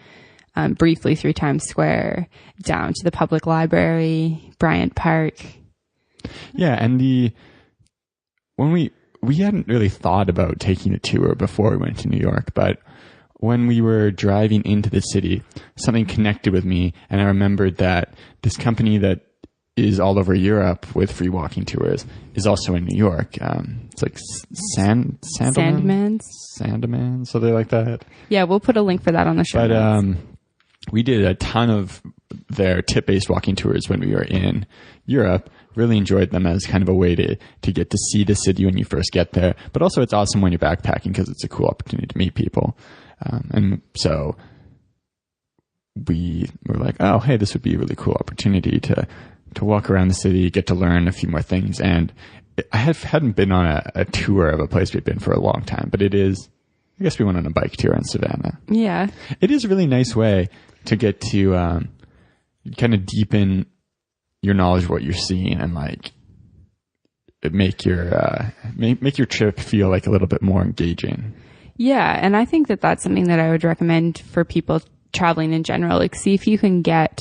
S2: briefly through Times Square, down to the public library, Bryant Park.
S1: Yeah, and when we hadn't really thought about taking a tour before we went to New York, but when we were driving into the city, something connected with me, and I remembered that this company that is all over Europe with free walking tours is also in New York. It's like Sandeman, so they're like that.
S2: Yeah, we'll put a link for that on the show notes.
S1: We did a ton of their tip-based walking tours when we were in Europe. Really enjoyed them as kind of a way to get to see the city when you first get there. But also it's awesome when you're backpacking because it's a cool opportunity to meet people. And so we were like, oh, hey, this would be a really cool opportunity to walk around the city, get to learn a few more things. And I hadn't been on a tour of a place we'd been for a long time, but it is, I guess we went on a bike tour in Savannah.
S2: Yeah.
S1: It is a really nice way to get to kind of deepen your knowledge of what you're seeing and like make your trip feel like a little bit more engaging.
S2: Yeah, and I think that that's something that I would recommend for people traveling in general. Like, see if you can get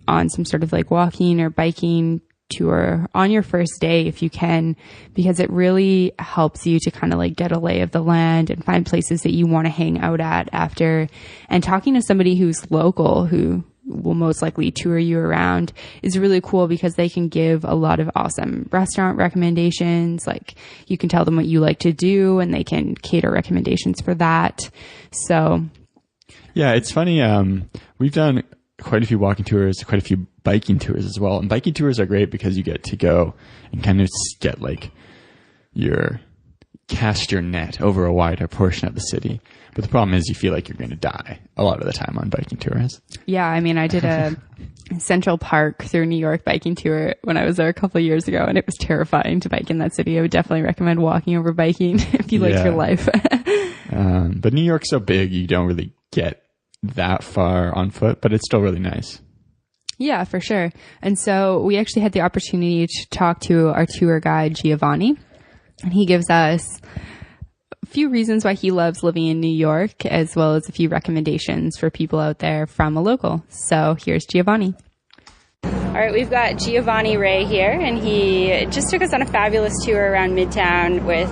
S2: on some sort of like walking or biking tour on your first day if you can, because it really helps you to kind of like get a lay of the land and find places that you want to hang out at after. And talking to somebody who's local, who will most likely tour you around, is really cool because they can give a lot of awesome restaurant recommendations. Like you can tell them what you like to do and they can cater recommendations for that. So
S1: yeah, it's funny. We've done quite a few walking tours, quite a few biking tours as well. And biking tours are great because you get to go and kind of get like cast your net over a wider portion of the city. But the problem is you feel like you're going to die a lot of the time on biking tours. Yeah,
S2: I mean, I did a Central Park through New York biking tour when I was there a couple of years ago, and it was terrifying to bike in that city. I would definitely recommend walking over biking if you like your life.
S1: But New York's so big, you don't really get that far on foot, but it's still really nice.
S2: Yeah, for sure. And so we actually had the opportunity to talk to our tour guide, Giovanni, and he gives us a few reasons why he loves living in New York, as well as a few recommendations for people out there from a local. So here's Giovanni.
S4: All right, we've got Giovanni Ray here, and he just took us on a fabulous tour around Midtown with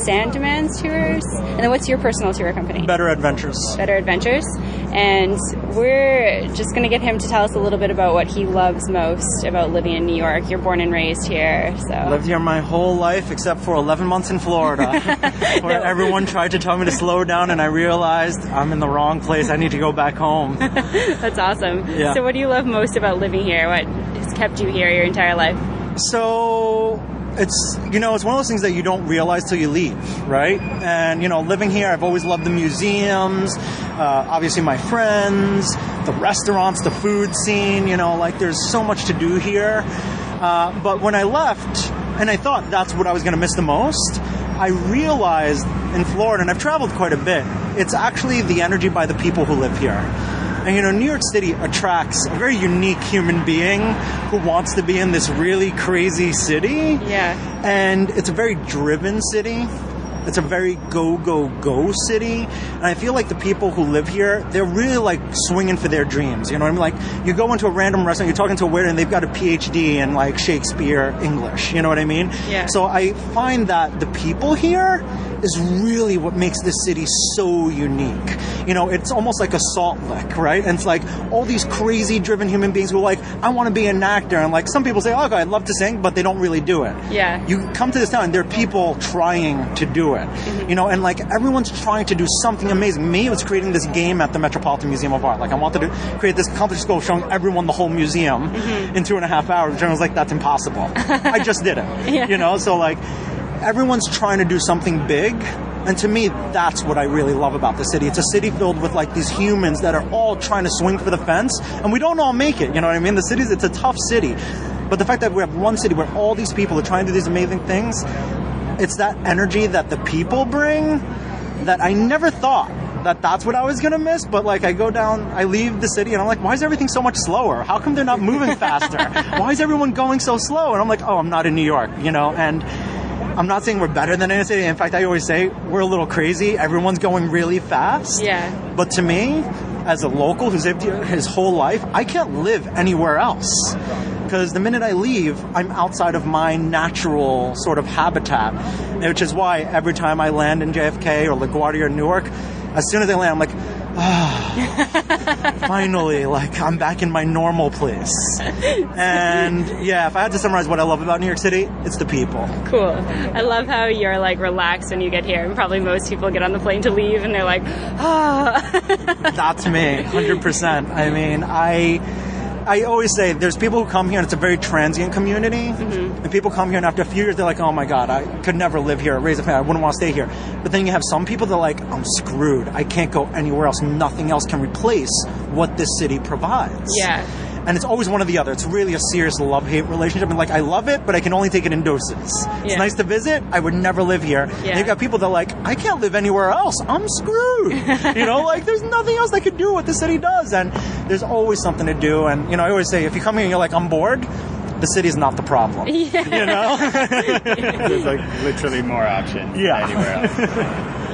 S4: Sandman's Tours. And then what's your personal tour company?
S5: Better Adventures.
S4: Better Adventures. And we're just going to get him to tell us a little bit about what he loves most about living in New York. You're born and raised here, so...
S5: Lived here my whole life except for 11 months in Florida, where everyone tried to tell me to slow down, and I realized I'm in the wrong place. I need to go back home.
S4: That's awesome.
S5: Yeah.
S4: So what do you love most about living here? What has kept you here your entire life?
S5: So... It's one of those things that you don't realize till you leave, right? And, living here, I've always loved the museums, obviously my friends, the restaurants, the food scene, there's so much to do here. But when I left, and I thought that's what I was going to miss the most, I realized in Florida, and I've traveled quite a bit, it's actually the energy by the people who live here. And, New York City attracts a very unique human being who wants to be in this really crazy city.
S4: Yeah.
S5: And it's a very driven city. It's a very go, go, go city. And I feel like the people who live here, they're really like swinging for their dreams. You know what I mean? Like, you go into a random restaurant, you're talking to a waiter, and they've got a PhD in like Shakespeare English. You know what I mean?
S4: Yeah.
S5: So I find that the people here is really what makes this city so unique. You know, it's almost like a salt lick, right? And it's like all these crazy driven human beings who are like, I want to be an actor. And like some people say, oh, okay, I'd love to sing, but they don't really do it.
S4: Yeah.
S5: You come to this town and there are people trying to do it. You know, and like everyone's trying to do something amazing. Me, it was creating this game at the Metropolitan Museum of Art. Like I wanted to create this complex goal showing everyone the whole museum in 2.5 hours. And I was like, that's impossible. I just did it. You know, so like everyone's trying to do something big. And to me, that's what I really love about the city. It's a city filled with like these humans that are all trying to swing for the fence, and we don't all make it. You know what I mean? It's a tough city. But the fact that we have one city where all these people are trying to do these amazing things, it's that energy that the people bring that I never thought that that's what I was going to miss. But like I leave the city and I'm like, why is everything so much slower? How come they're not moving faster? Why is everyone going so slow? And I'm like, oh, I'm not in New York, you know? And I'm not saying we're better than any city. In fact, I always say we're a little crazy. Everyone's going really fast.
S4: Yeah.
S5: But to me, as a local who's lived here his whole life, I can't live anywhere else. Because the minute I leave, I'm outside of my natural sort of habitat. Which is why every time I land in JFK or LaGuardia or Newark, as soon as I land, I'm like, finally, like I'm back in my normal place. And yeah, if I had to summarize what I love about New York City, it's the people.
S4: Cool. I love how you're like relaxed when you get here, and probably most people get on the plane to leave and they're like,
S5: That's me, 100%. I mean, I always say there's people who come here and it's a very transient community. And people come here and after a few years they're like, oh my God, I could never live here, raise a family, I wouldn't want to stay here. But then you have some people that are like, I'm screwed. I can't go anywhere else. Nothing else can replace what this city provides.
S4: Yeah.
S5: And it's always one or the other. It's really a serious love-hate relationship. And like, I love it, but I can only take it in doses. It's nice to visit. I would never live here. And you've got people that are like, I can't live anywhere else. I'm screwed. You know, like there's nothing else I could do what the city does. And there's always something to do. And, you know, I always say, if you come here and you're like, I'm bored, the city's not the problem.
S4: Yeah.
S5: You know?
S1: There's like literally more options than anywhere else.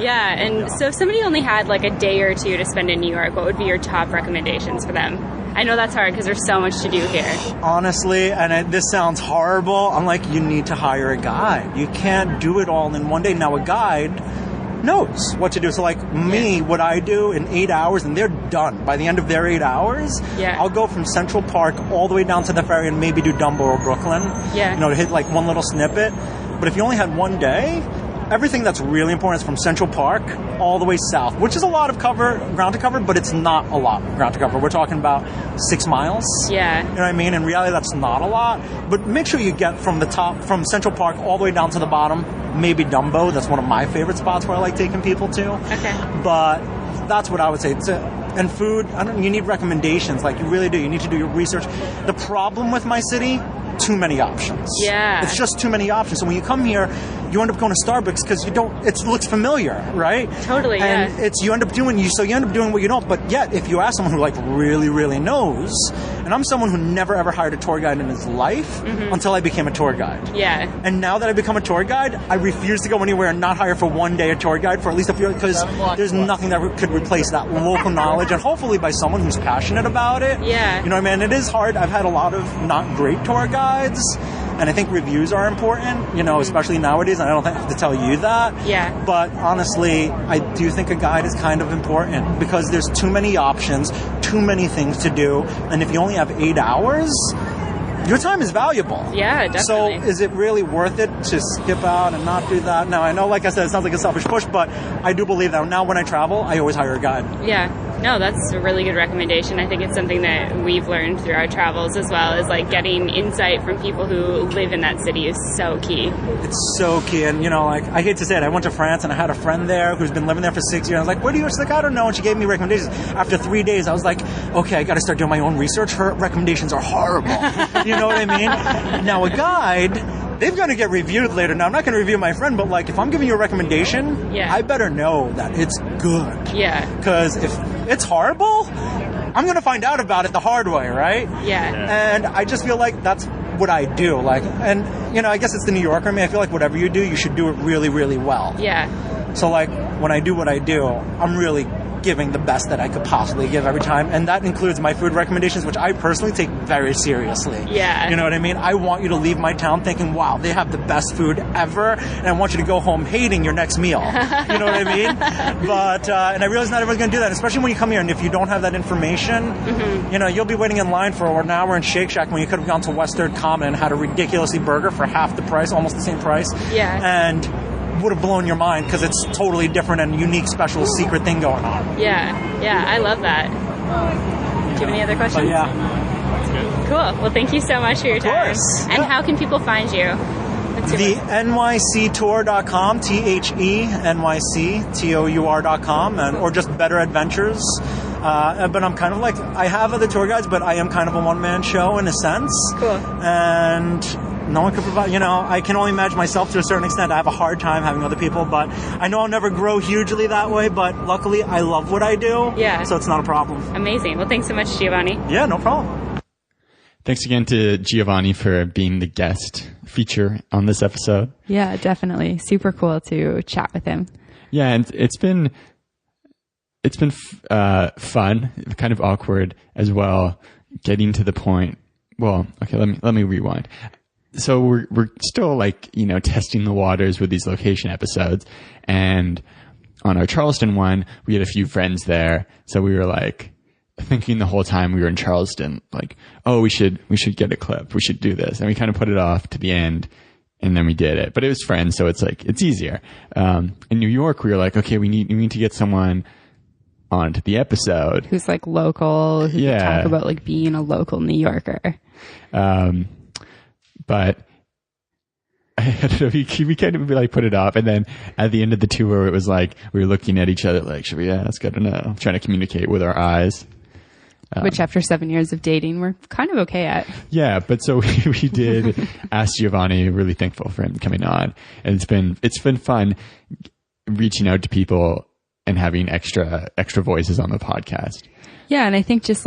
S4: Yeah, and so if somebody only had like a day or two to spend in New York, what would be your top recommendations for them? I know that's hard because there's so much to do here.
S5: Honestly, and this sounds horrible, I'm like, you need to hire a guide. You can't do it all in one day. Now, a guide knows what to do. So like me, what I do in 8 hours, and they're done. By the end of their 8 hours, I'll go from Central Park all the way down to the ferry and maybe do Dumbo or Brooklyn.
S4: Yeah.
S5: You know, to hit like one little snippet. But if you only had one day, everything that's really important is from Central Park all the way south, which is a lot of ground to cover, but it's not a lot of ground to cover. We're talking about 6 miles.
S4: Yeah.
S5: You know what I mean? In reality, that's not a lot. But make sure you get from the top, from Central Park all the way down to the bottom, maybe Dumbo. That's one of my favorite spots where I like taking people to.
S4: Okay.
S5: But that's what I would say. And food, you need recommendations. Like, you really do. You need to do your research. The problem with my city, too many options.
S4: Yeah.
S5: It's just too many options. So when you come here, you end up going to Starbucks because it looks familiar, right?
S4: Totally,
S5: and you end up doing what you don't. But yet, if you ask someone who like really, really knows, and I'm someone who never ever hired a tour guide in his life until I became a tour guide.
S4: Yeah.
S5: And now that I've become a tour guide, I refuse to go anywhere and not hire for one day a tour guide for at least a few, because there's nothing that could replace that local knowledge, and hopefully by someone who's passionate about it.
S4: Yeah.
S5: You know what I mean? It is hard. I've had a lot of not great tour guides. And I think reviews are important, you know, especially nowadays. And I don't have to tell you that.
S4: Yeah.
S5: But honestly, I do think a guide is kind of important because there's too many options, too many things to do. And if you only have 8 hours, your time is valuable.
S4: Yeah, definitely.
S5: So is it really worth it to skip out and not do that? Now, I know, like I said, it sounds like a selfish push, but I do believe that now when I travel, I always hire a guide.
S4: Yeah. No, that's a really good recommendation. I think it's something that we've learned through our travels as well, is like getting insight from people who live in that city is so key.
S5: It's so key. And, you know, like, I hate to say it, I went to France and I had a friend there who's been living there for 6 years. I was like, where do you? She's like, I don't know. And she gave me recommendations. After 3 days, I was like, okay, I got to start doing my own research. Her recommendations are horrible. You know what I mean? Now, a guide, they've got to get reviewed later. Now, I'm not going to review my friend, but like, if I'm giving you a recommendation, I better know that it's good.
S4: Yeah.
S5: Because if it's horrible, I'm going to find out about it the hard way, right?
S4: Yeah.
S5: And I just feel like that's what I do. Like, and I guess it's the New Yorker in me. I feel like whatever you do, you should do it really, really well.
S4: Yeah.
S5: So like when I do what I do, I'm really giving the best that I could possibly give every time, and that includes my food recommendations, which I personally take very seriously.
S4: Yeah.
S5: You know what I mean? I want you to leave my town thinking, wow, they have the best food ever, and I want you to go home hating your next meal. You know what I mean? But and I realize not everyone's going to do that, especially when you come here, and if you don't have that information, you'll be waiting in line for an hour in Shake Shack when you could have gone to West Third Common and had a ridiculously burger for half the price, almost the same price.
S4: Yeah.
S5: And would have blown your mind because it's totally different and unique, special, secret thing going on.
S4: Yeah, I love that. Do you have any other questions?
S5: But yeah.
S4: Cool. Well, thank you so much for your time. And how can people find you?
S5: The nyctour.com, TheNYCTOUR.com, or just Better Adventures. But I'm kind of like, I have other tour guides, but I am kind of a one-man show in a sense.
S4: Cool.
S5: And no one could provide, I can only imagine myself to a certain extent. I have a hard time having other people, but I know I'll never grow hugely that way, but luckily I love what I do.
S4: Yeah.
S5: So it's not a problem.
S4: Amazing. Well, thanks so much, Giovanni.
S5: Yeah, no problem.
S1: Thanks again to Giovanni for being the guest feature on this episode.
S2: Yeah, definitely. Super cool to chat with him.
S1: Yeah, and it's been fun, kind of awkward as well, getting to the point. Well, okay, let me rewind. So we're still testing the waters with these location episodes, and on our Charleston one, we had a few friends there, so we were thinking the whole time we were in Charleston, we should get a clip, we should do this, and we kind of put it off to the end, and then we did it. But it was friends, so it's easier. In New York, we were like, okay, we need to get someone onto the episode
S2: who's local, who can talk about being a local New Yorker.
S1: But I don't know, we kind of put it off, and then at the end of the tour, it was we were looking at each other should we ask? I don't know. Trying to communicate with our eyes.
S2: Which after 7 years of dating, we're kind of okay at. Yeah,
S1: but so we did ask Giovanni, really thankful for him coming on. And it's been fun reaching out to people and having extra voices on the podcast.
S2: Yeah, and I think just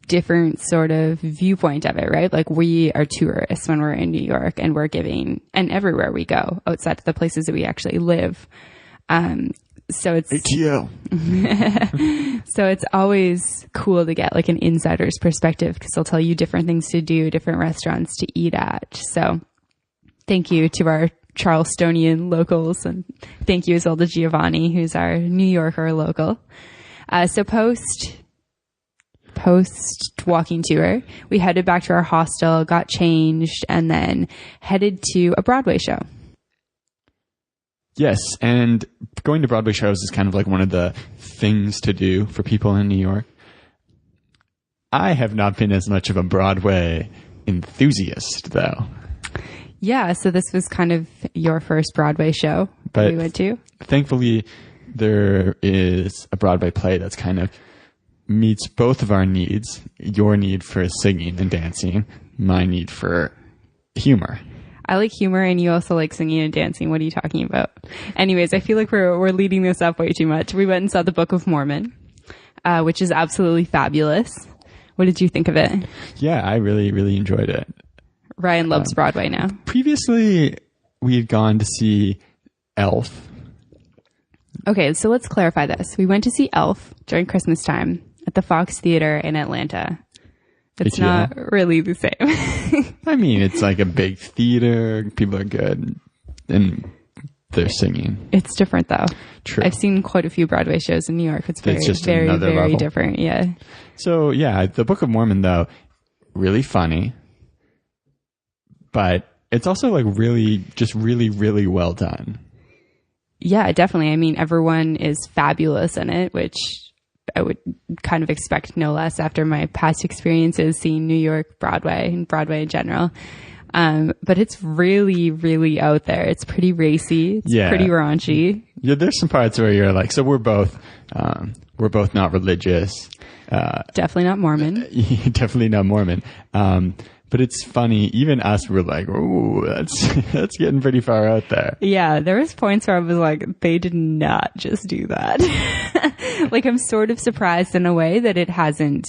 S2: different sort of viewpoint of it, right? We are tourists when we're in New York, and we're giving, and everywhere we go outside of the places that we actually live. So it's
S1: ATL.
S2: So it's always cool to get an insider's perspective, because they'll tell you different things to do, different restaurants to eat at. So thank you to our Charlestonian locals, and thank you as well to Giovanni, who's our New Yorker local. So post walking tour, we headed back to our hostel, got changed, and then headed to a Broadway show.
S1: Yes, and going to Broadway shows is kind of one of the things to do for people in New York. I have not been as much of a Broadway enthusiast, though.
S2: Yeah, so this was kind of your first Broadway show we went to.
S1: Thankfully, there is a Broadway play that's kind of meets both of our needs. Your need for singing and dancing, my need for humor.
S2: I like humor, and you also like singing and dancing. What are you talking about? Anyways, I feel like we're leading this up way too much. We went and saw the Book of Mormon, which is absolutely fabulous. What did you think of it?
S1: Yeah, I really, really enjoyed it.
S2: Ryan loves Broadway now.
S1: Previously, we had gone to see Elf.
S2: Okay, so let's clarify this. We went to see Elf during Christmas time at the Fox Theater in Atlanta. It's not really the same.
S1: I mean, it's a big theater. People are good, and they're singing.
S2: It's different, though.
S1: True.
S2: I've seen quite a few Broadway shows in New York. It's
S1: just
S2: very, very
S1: level.
S2: different. Yeah.
S1: So, yeah, the Book of Mormon, though, really funny. But it's also really, really well done.
S2: Yeah, definitely. I mean, everyone is fabulous in it, which I would kind of expect no less after my past experiences seeing New York Broadway and Broadway in general. But it's really, really out there. It's pretty racy. It's pretty raunchy.
S1: Yeah, there's some parts where you're so we're both not religious.
S2: Definitely not Mormon.
S1: Definitely not Mormon. But it's funny. Even us were ooh, that's getting pretty far out there.
S2: Yeah, there was points where I was they did not just do that. I'm sort of surprised in a way that it hasn't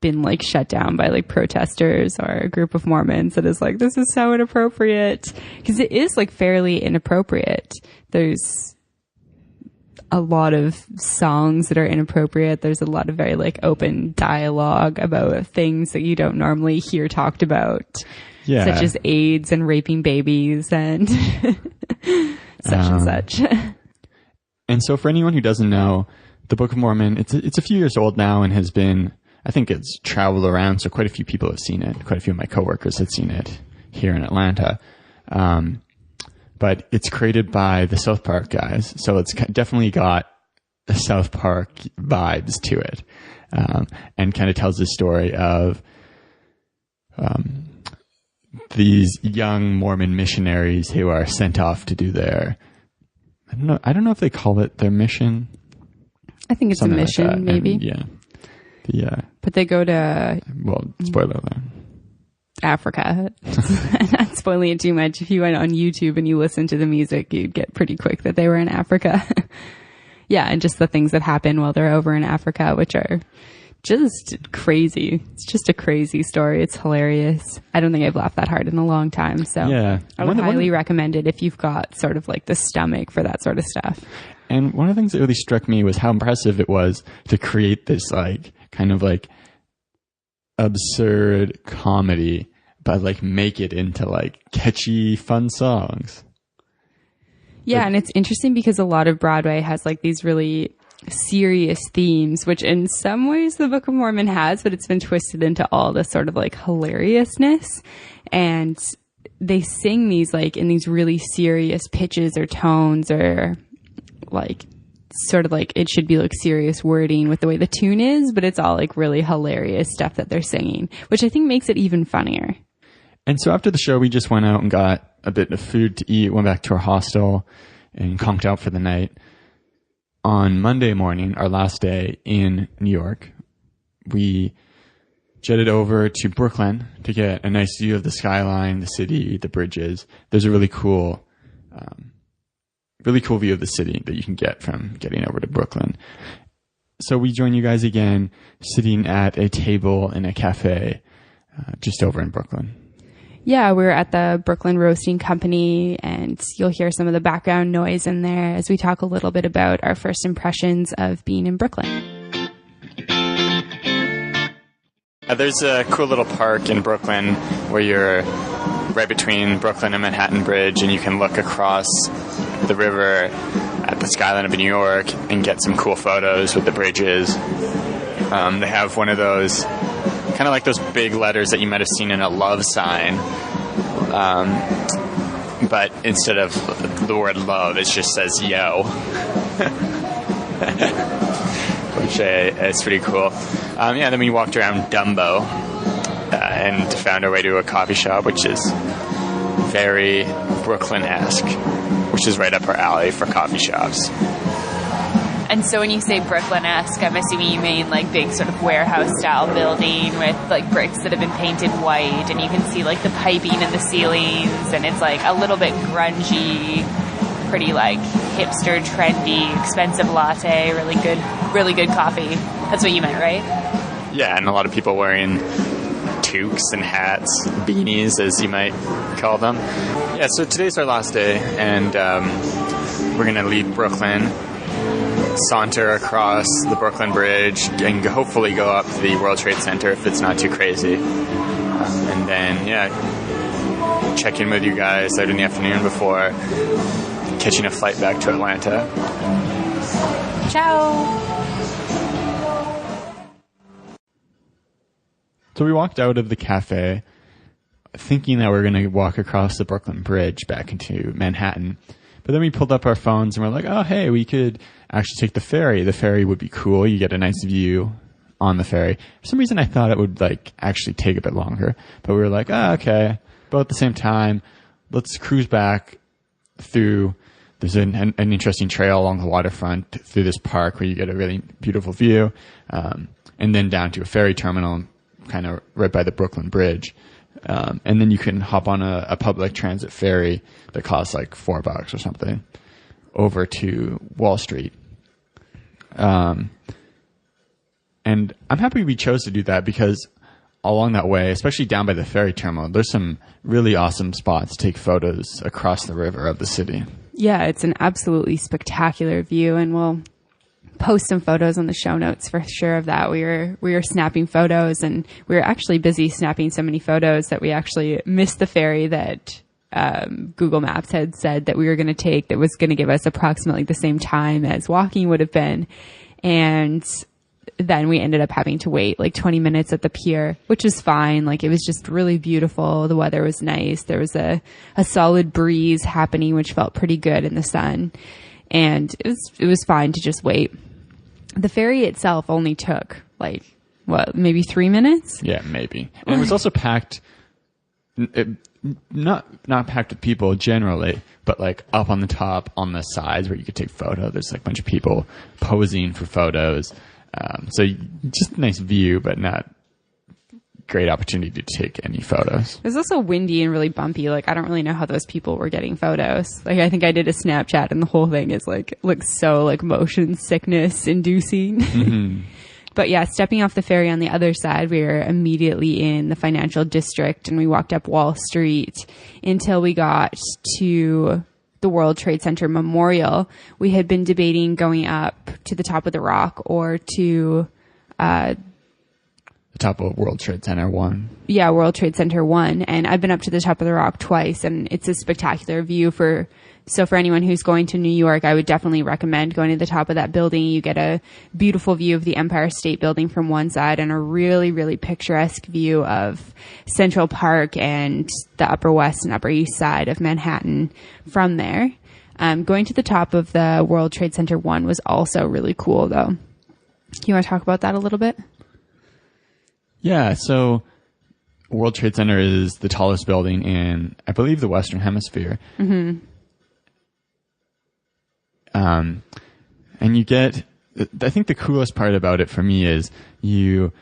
S2: been like shut down by like protesters or a group of Mormons that is like, this is so inappropriate, because it is like fairly inappropriate. There's a lot of songs that are inappropriate. There's a lot of very like open dialogue about things that you don't normally hear talked about, such as AIDS and raping babies and such and such.
S1: And so for anyone who doesn't know, the Book of Mormon, it's a few years old now and has been, I think it's traveled around, so quite a few people have seen it. Quite a few of my coworkers have seen it here in Atlanta. But it's created by the South Park guys, so it's definitely got the South Park vibes to it, and kind of tells the story of these young Mormon missionaries who are sent off to do their, I don't know if they call it their mission.
S2: I think it's a mission, like maybe.
S1: And, yeah.
S2: But they go to...
S1: Well, spoiler alert.
S2: Africa. Not spoiling it too much. If you went on YouTube and you listened to the music, you'd get pretty quick that they were in Africa. Yeah, and just the things that happen while they're over in Africa, which are just crazy. It's just a crazy story. It's hilarious. I don't think I've laughed that hard in a long time. So
S1: yeah.
S2: I would highly recommend it if you've got sort of like the stomach for that sort of stuff.
S1: And one of the things that really struck me was how impressive it was to create this like kind of like absurd comedy, but like make it into like catchy, fun songs.
S2: Yeah, and it's interesting because a lot of Broadway has like these really serious themes, which in some ways the Book of Mormon has, but it's been twisted into all this sort of like hilariousness. And they sing these like in these really serious pitches or tones, or like sort of like it should be like serious wording with the way the tune is, but it's all like really hilarious stuff that they're singing, which I think makes it even funnier.
S1: And so after the show, we just went out and got a bit of food to eat, went back to our hostel and conked out for the night. On Monday morning, our last day in New York, we jetted over to Brooklyn to get a nice view of the skyline, the city, the bridges. There's a really cool view of the city that you can get from getting over to Brooklyn. So we join you guys again, sitting at a table in a cafe just over in Brooklyn.
S2: Yeah, we're at the Brooklyn Roasting Company, and you'll hear some of the background noise in there as we talk a little bit about our first impressions of being in Brooklyn.
S1: There's a cool little park in Brooklyn where you're right between Brooklyn and Manhattan Bridge, and you can look across the river at the skyline of New York and get some cool photos with the bridges. They have one of those, kind of like those big letters that you might have seen in a love sign, but instead of the word love, it just says yo. Which is pretty cool. Then we walked around Dumbo and found our way to a coffee shop, which is very Brooklyn-esque, which is right up our alley for coffee shops.
S4: And so when you say Brooklyn-esque, I'm assuming you mean like big sort of warehouse-style building with like bricks that have been painted white, and you can see like the piping in the ceilings, and it's like a little bit grungy, pretty like hipster, trendy, expensive latte, really good coffee. That's what you meant, right?
S1: Yeah, and a lot of people wearing toques and hats, beanies, as you might call them. Yeah, so today's our last day, and we're going to leave Brooklyn, saunter across the Brooklyn Bridge, and hopefully go up to the World Trade Center if it's not too crazy. And then, check in with you guys later in the afternoon before catching a flight back to Atlanta.
S4: Ciao!
S1: So we walked out of the cafe thinking that we were going to walk across the Brooklyn Bridge back into Manhattan. But then we pulled up our phones and we're like, oh, hey, we could actually take the ferry. The ferry would be cool. You get a nice view on the ferry. For some reason, I thought it would like actually take a bit longer. But we were like, oh, okay. But at the same time, let's cruise back through. There's an interesting trail along the waterfront through this park where you get a really beautiful view. And then down to a ferry terminal kind of right by the Brooklyn Bridge. And then you can hop on a public transit ferry that costs like $4 or something over to Wall Street. And I'm happy we chose to do that because along that way, especially down by the ferry terminal, there's some really awesome spots to take photos across the river of the city.
S2: Yeah, it's an absolutely spectacular view, and we'll post some photos on the show notes for sure of that. We were snapping photos, and we were actually busy snapping so many photos that we actually missed the ferry that Google Maps had said that we were going to take, that was going to give us approximately the same time as walking would have been. And then we ended up having to wait like 20 minutes at the pier, which was fine. Like, it was just really beautiful. The weather was nice. There was a solid breeze happening, which felt pretty good in the sun. And it was fine to just wait. The ferry itself only took like, maybe 3 minutes?
S1: Yeah, maybe. And it was also packed, not packed with people generally, but like up on the top, on the sides where you could take photos. There's like a bunch of people posing for photos. So just a nice view, but not great opportunity to take any photos.
S2: It was also windy and really bumpy. Like, I don't really know how those people were getting photos. Like, I think I did a Snapchat and the whole thing is like, looks so like motion sickness inducing. Mm-hmm. But yeah, stepping off the ferry on the other side, we were immediately in the financial district, and we walked up Wall Street until we got to the World Trade Center Memorial. We had been debating going up to the top of the rock or to
S1: the top of World Trade Center 1.
S2: Yeah, World Trade Center 1. And I've been up to the top of the rock twice, and it's a spectacular view. So for anyone who's going to New York, I would definitely recommend going to the top of that building. You get a beautiful view of the Empire State Building from one side and a really, really picturesque view of Central Park and the Upper West and Upper East Side of Manhattan from there. Going to the top of the World Trade Center 1 was also really cool, though. You want to talk about that a little bit?
S1: Yeah, so World Trade Center is the tallest building in, I believe, the Western Hemisphere. Mm-hmm. And you get, I think the coolest part about it for me is you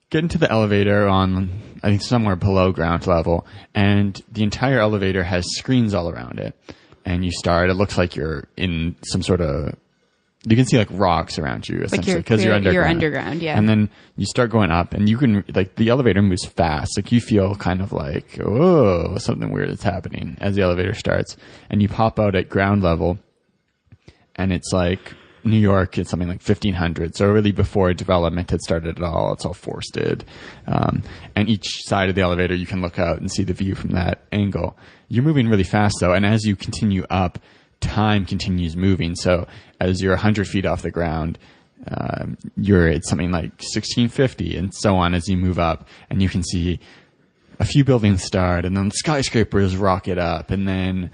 S1: get into the elevator on, I think, somewhere below ground level, and the entire elevator has screens all around it. And it looks like you're in some sort of, you can see like rocks around you essentially because you're underground.
S2: You're underground, yeah.
S1: And then you start going up, and you can, like, the elevator moves fast. Like, you feel kind of like, oh, something weird is happening as the elevator starts. And you pop out at ground level, and it's like New York, it's something like 1500. So really before development had started at all, it's all forested. And each side of the elevator, you can look out and see the view from that angle. You're moving really fast though. And as you continue up, time continues moving. So as you're 100 feet off the ground, you're at something like 1650 and so on as you move up, and you can see a few buildings start, and then skyscrapers rocket up, and then,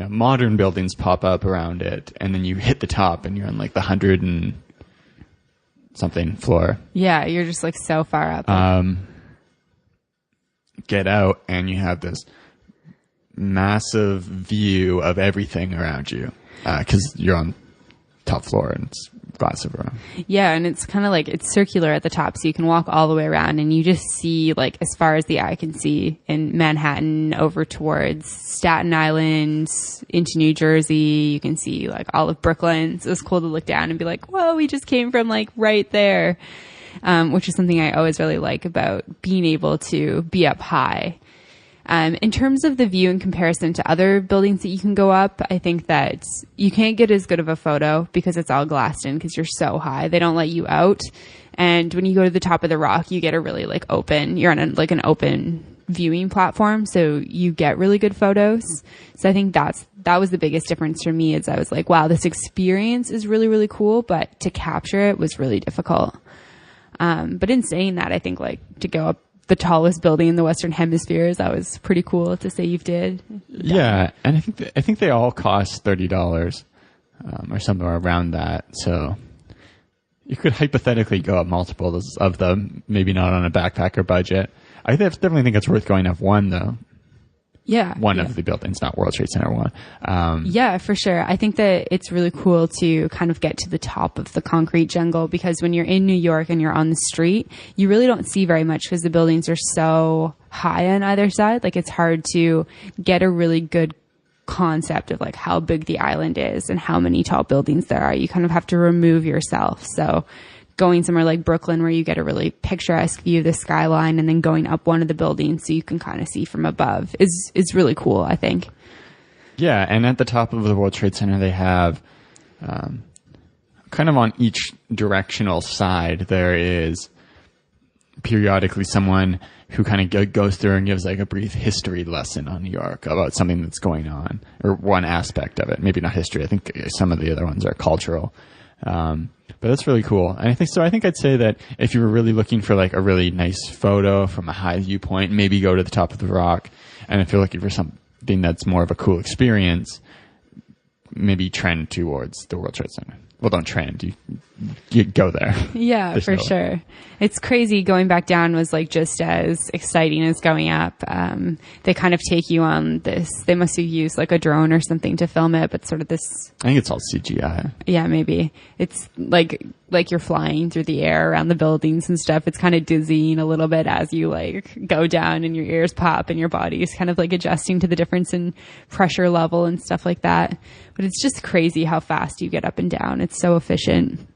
S1: modern buildings pop up around it, and then you hit the top and you're on like the 100 and something floor.
S2: Yeah, you're just like so far up.
S1: Get out and you have this massive view of everything around you, because you're on top floor and it's glass of room.
S2: Yeah, and it's kind of like, it's circular at the top, so you can walk all the way around and you just see like as far as the eye can see in Manhattan over towards Staten Island into New Jersey. You can see like all of Brooklyn. So it was cool to look down and be like, whoa, we just came from like right there, which is something I always really like about being able to be up high. In terms of the view in comparison to other buildings that you can go up, I think that you can't get as good of a photo because it's all glassed in because you're so high. They don't let you out. And when you go to the top of the rock, you get a really like open, you're on an open viewing platform. So you get really good photos. So I think that was the biggest difference for me, is I was like, wow, this experience is really, really cool, but to capture it was really difficult. But in saying that, I think like to go up the tallest building in the Western Hemisphere, that was pretty cool to say you did.
S1: Yeah, and I think they all cost $30 or somewhere around that. So you could hypothetically go up multiples of them, maybe not on a backpacker budget. I definitely think it's worth going up one though.
S2: Yeah.
S1: One of the buildings, not World Trade Center 1.
S2: Yeah, for sure. I think that it's really cool to kind of get to the top of the concrete jungle, because when you're in New York and you're on the street, you really don't see very much because the buildings are so high on either side. Like, it's hard to get a really good concept of like how big the island is and how many tall buildings there are. You kind of have to remove yourself. So going somewhere like Brooklyn where you get a really picturesque view of the skyline and then going up one of the buildings so you can kind of see from above is really cool, I think.
S1: Yeah, and at the top of the World Trade Center, they have kind of on each directional side, there is periodically someone who kind of goes through and gives like a brief history lesson on New York about something that's going on, or one aspect of it. Maybe not history. I think some of the other ones are cultural. But that's really cool. And I think I'd say that if you were really looking for like a really nice photo from a high viewpoint, maybe go to the top of the rock. And if you're looking for something that's more of a cool experience, maybe trend towards the World Trade Center. Well, don't trend. You go there.
S2: Yeah, for sure. It's crazy. Going back down was like just as exciting as going up. They kind of take you on this. They must have used like a drone or something to film it, but sort of this.
S1: I think it's all CGI.
S2: Yeah, maybe. It's like you're flying through the air around the buildings and stuff. It's kind of dizzying a little bit as you like go down and your ears pop and your body is kind of like adjusting to the difference in pressure level and stuff like that. But it's just crazy how fast you get up and down. It's so efficient.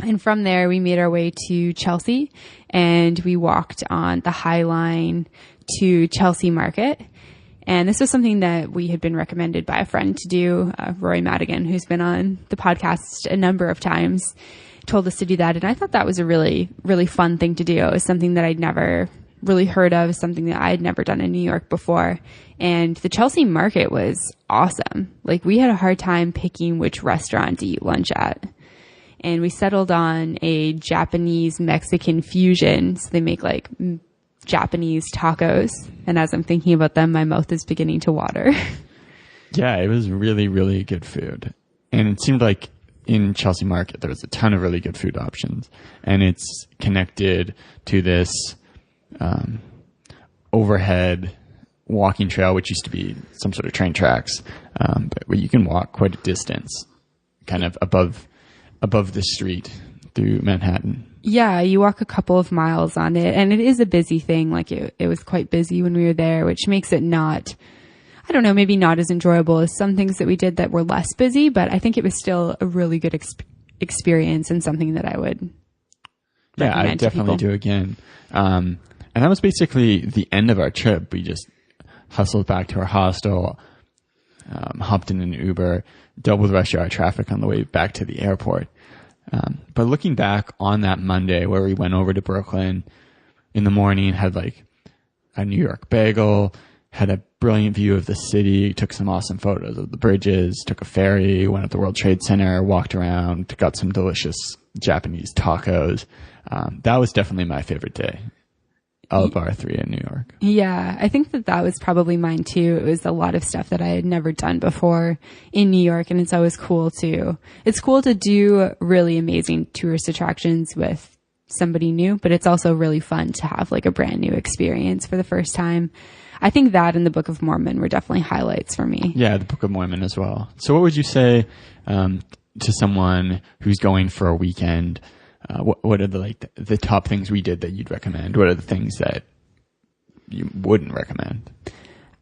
S2: And from there, we made our way to Chelsea and we walked on the High Line to Chelsea Market. And this was something that we had been recommended by a friend to do. Roy Madigan, who's been on the podcast a number of times, told us to do that. And I thought that was a really, really fun thing to do. It was something that I'd never really heard of, something that I'd never done in New York before. And the Chelsea Market was awesome. Like, we had a hard time picking which restaurant to eat lunch at. And we settled on a Japanese Mexican fusion. So they make like Japanese tacos. And as I'm thinking about them, my mouth is beginning to water.
S1: Yeah, it was really, really good food. And it seemed like in Chelsea Market, there was a ton of really good food options. And it's connected to this overhead walking trail, which used to be some sort of train tracks, but where you can walk quite a distance, kind of above the street through Manhattan.
S2: Yeah, you walk a couple of miles on it, and it is a busy thing. Like, it was quite busy when we were there, which makes it not, I don't know, maybe not as enjoyable as some things that we did that were less busy, but I think it was still a really good experience and something that I would recommend
S1: I'd definitely
S2: to people.
S1: do again. And that was basically the end of our trip. We just hustled back to our hostel, hopped in an Uber, dealt with rush hour traffic on the way back to the airport. But looking back on that Monday where we went over to Brooklyn in the morning, had like a New York bagel, had a brilliant view of the city, took some awesome photos of the bridges, took a ferry, went up the World Trade Center, walked around, got some delicious Japanese tacos. That was definitely my favorite day of our 3 in New York.
S2: Yeah, I think that was probably mine too. It was a lot of stuff that I had never done before in New York, and it's always cool to do really amazing tourist attractions with somebody new, but it's also really fun to have like a brand new experience for the first time. I think that and the Book of Mormon were definitely highlights for me.
S1: Yeah, the Book of Mormon as well. So what would you say to someone who's going for a weekend? What are the top things we did that you'd recommend? What are the things that you wouldn't recommend?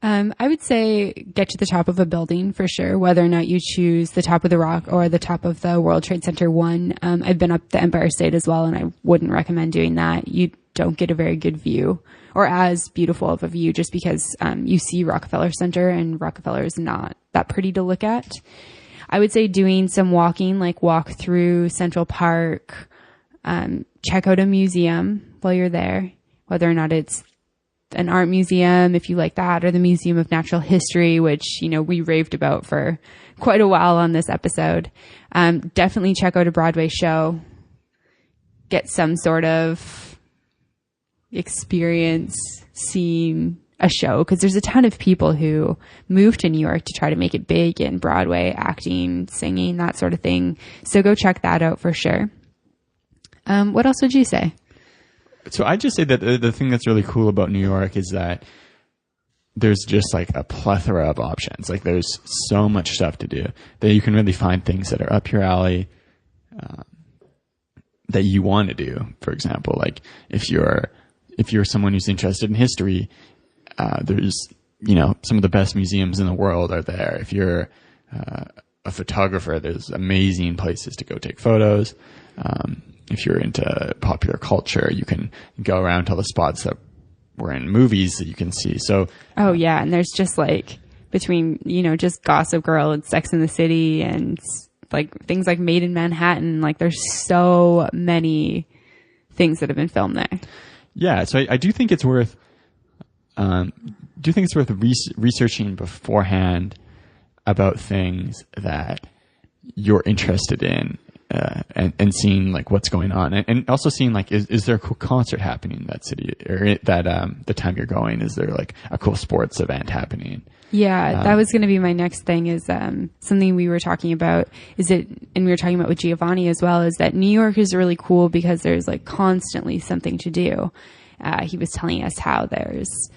S2: I would say get to the top of a building for sure, whether or not you choose the top of the Rock or the top of the World Trade Center 1. I've been up the Empire State as well, and I wouldn't recommend doing that. You don't get a very good view or as beautiful of a view just because you see Rockefeller Center, and Rockefeller is not that pretty to look at. I would say doing some walking, like walk through Central Park, check out a museum while you're there, whether or not it's an art museum, if you like that, or the Museum of Natural History, which, we raved about for quite a while on this episode. Definitely check out a Broadway show, get some sort of experience seeing a show, because there's a ton of people who move to New York to try to make it big in Broadway, acting, singing, that sort of thing. So go check that out for sure. What else would you say?
S1: So I'd just say that the thing that's really cool about New York is that there's just like a plethora of options. Like, there's so much stuff to do that you can really find things that are up your alley, that you want to do. For example, like if you're someone who's interested in history, there's some of the best museums in the world are there. If you're a photographer, there's amazing places to go take photos. If you're into popular culture, you can go around to the spots that were in movies that you can see. So,
S2: oh yeah. And there's just like between, just Gossip Girl and Sex and the City and like things like Made in Manhattan, like there's so many things that have been filmed there.
S1: Yeah. So I do think it's worth, researching beforehand about things that you're interested in, and seeing like what's going on, and also seeing like, is there a cool concert happening in that city, or that, the time you're going, is there like a cool sports event happening?
S2: Yeah, that was going to be my next thing is, something we were talking about and we were talking about with Giovanni as well, is that New York is really cool because there's like constantly something to do. He was telling us how there's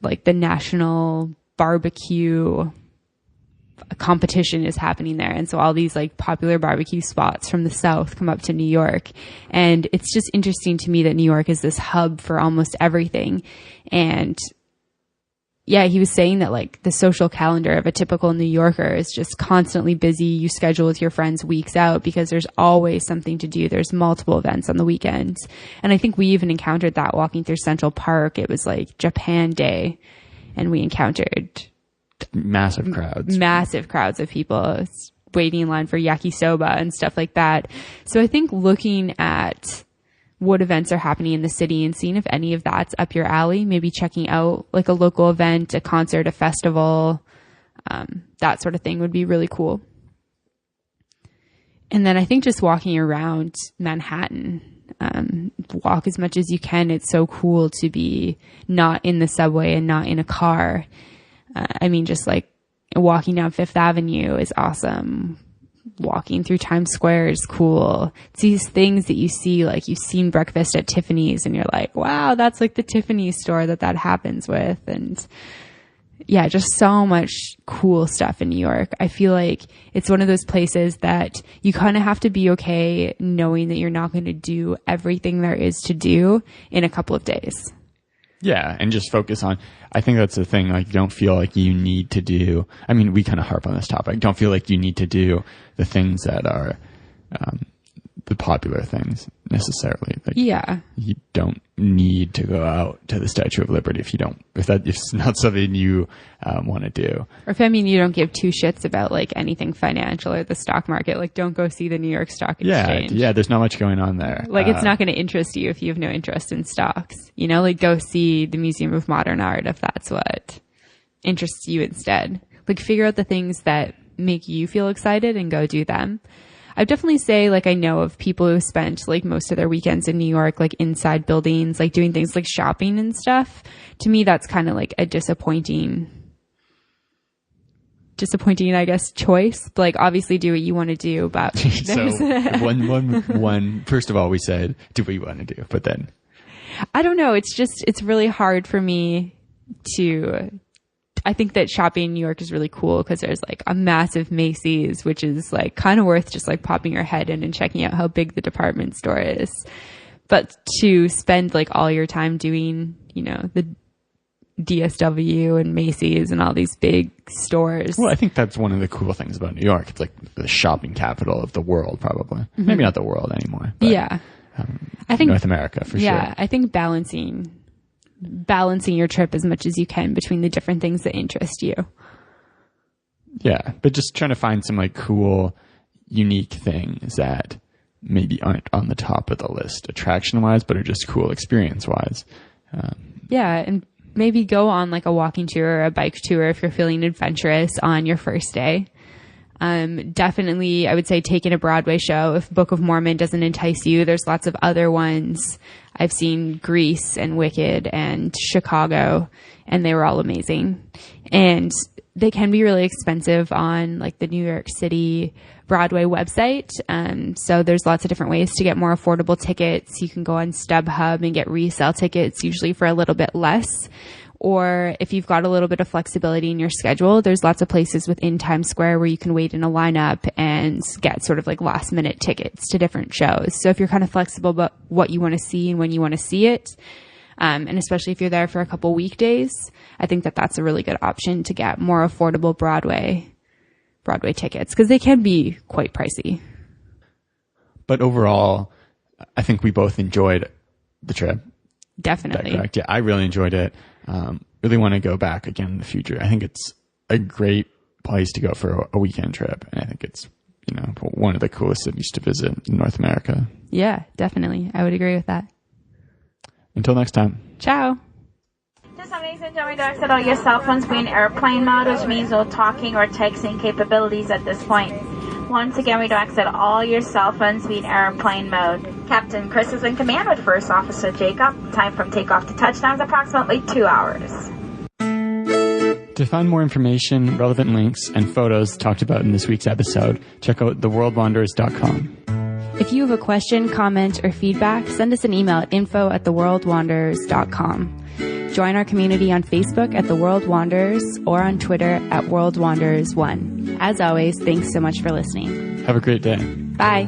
S2: like the national barbecue competition is happening there. And so all these like popular barbecue spots from the South come up to New York. And it's just interesting to me that New York is this hub for almost everything. And yeah, he was saying that like the social calendar of a typical New Yorker is just constantly busy. You schedule with your friends weeks out because there's always something to do. There's multiple events on the weekends. And I think we even encountered that walking through Central Park. It was like Japan Day, and we encountered
S1: massive crowds of people waiting in line for yakisoba and stuff like that. So I think looking at what events are happening in the city and seeing if any of that's up your alley, maybe checking out like a local event, a concert, a festival, that sort of thing would be really cool. And then I think just walking around Manhattan, walk as much as you can. It's so cool to be not in the subway and not in a car. Just like walking down Fifth Avenue is awesome. Walking through Times Square is cool. It's these things that you see, like you've seen breakfast at Tiffany's and you're like, wow, that's like the Tiffany store that happens with. And yeah, just so much cool stuff in New York. I feel like it's one of those places that you kind of have to be okay knowing that you're not going to do everything there is to do in a couple of days. Yeah, and just focus on, I think that's the thing, like, don't feel like you need to do, we kind of harp on this topic, don't feel like you need to do the things that are the popular things necessarily. Like,
S2: yeah.
S1: You don't need to go out to the Statue of Liberty if it's not something you want to do.
S2: Or if, you don't give two shits about like anything financial or the stock market, like don't go see the New York Stock Exchange.
S1: Yeah, there's not much going on there.
S2: Like it's not going to interest you if you have no interest in stocks, like go see the Museum of Modern Art if that's what interests you instead. Like figure out the things that make you feel excited and go do them. I'd definitely say, like, I know of people who spent like most of their weekends in New York, like inside buildings, like doing things like shopping and stuff. To me, that's kind of like a disappointing, I guess, choice. Like, obviously do what you want to do, but
S1: so one, first of all, we said, do what you want to do, but then
S2: I don't know. It's really hard for me I think that shopping in New York is really cool because there's like a massive Macy's, which is like kind of worth just like popping your head in and checking out how big the department store is. But to spend like all your time doing, the DSW and Macy's and all these big stores.
S1: Well, I think that's one of the cool things about New York. It's like the shopping capital of the world, probably. Mm-hmm. Maybe not the world anymore. But,
S2: yeah. I think
S1: North America for sure.
S2: Yeah. I think balancing your trip as much as you can between the different things that interest you.
S1: Yeah, but just trying to find some like cool, unique things that maybe aren't on the top of the list attraction wise, but are just cool experience wise.
S2: Yeah, and maybe go on like a walking tour or a bike tour if you're feeling adventurous on your first day. Definitely, I would say take in a Broadway show. If Book of Mormon doesn't entice you, there's lots of other ones. I've seen Grease and Wicked and Chicago, and they were all amazing. And they can be really expensive on like the New York City Broadway website. So there's lots of different ways to get more affordable tickets. You can go on StubHub and get resale tickets, usually for a little bit less. Or if you've got a little bit of flexibility in your schedule, there's lots of places within Times Square where you can wait in a lineup and get sort of like last minute tickets to different shows. So if you're kind of flexible about what you want to see and when you want to see it, And especially if you're there for a couple weekdays, I think that that's a really good option to get more affordable Broadway tickets, because they can be quite pricey.
S1: But overall, I think we both enjoyed the trip.
S2: Definitely.
S1: Correct? Yeah, I really enjoyed it. Really want to go back again in the future. I think it's a great place to go for a weekend trip. And I think it's, one of the coolest cities to visit in North America.
S2: Yeah, definitely. I would agree with that.
S1: Until next time.
S2: Ciao.
S6: Just ladies and gentlemen, exit all your cell phones be in airplane mode, which means no talking or texting capabilities at this point. Once again, we do exit all your cell phones be in airplane mode. Captain Chris is in command with First Officer Jacob. Time from takeoff to touchdown is approximately 2 hours.
S1: To find more information, relevant links, and photos talked about in this week's episode, check out theworldwanderers.com.
S2: If you have a question, comment, or feedback, send us an email at info@theworldwanderers.com. Join our community on Facebook at The World Wanderers or on Twitter at World Wanderers 1. As always, thanks so much for listening.
S1: Have a great day.
S2: Bye.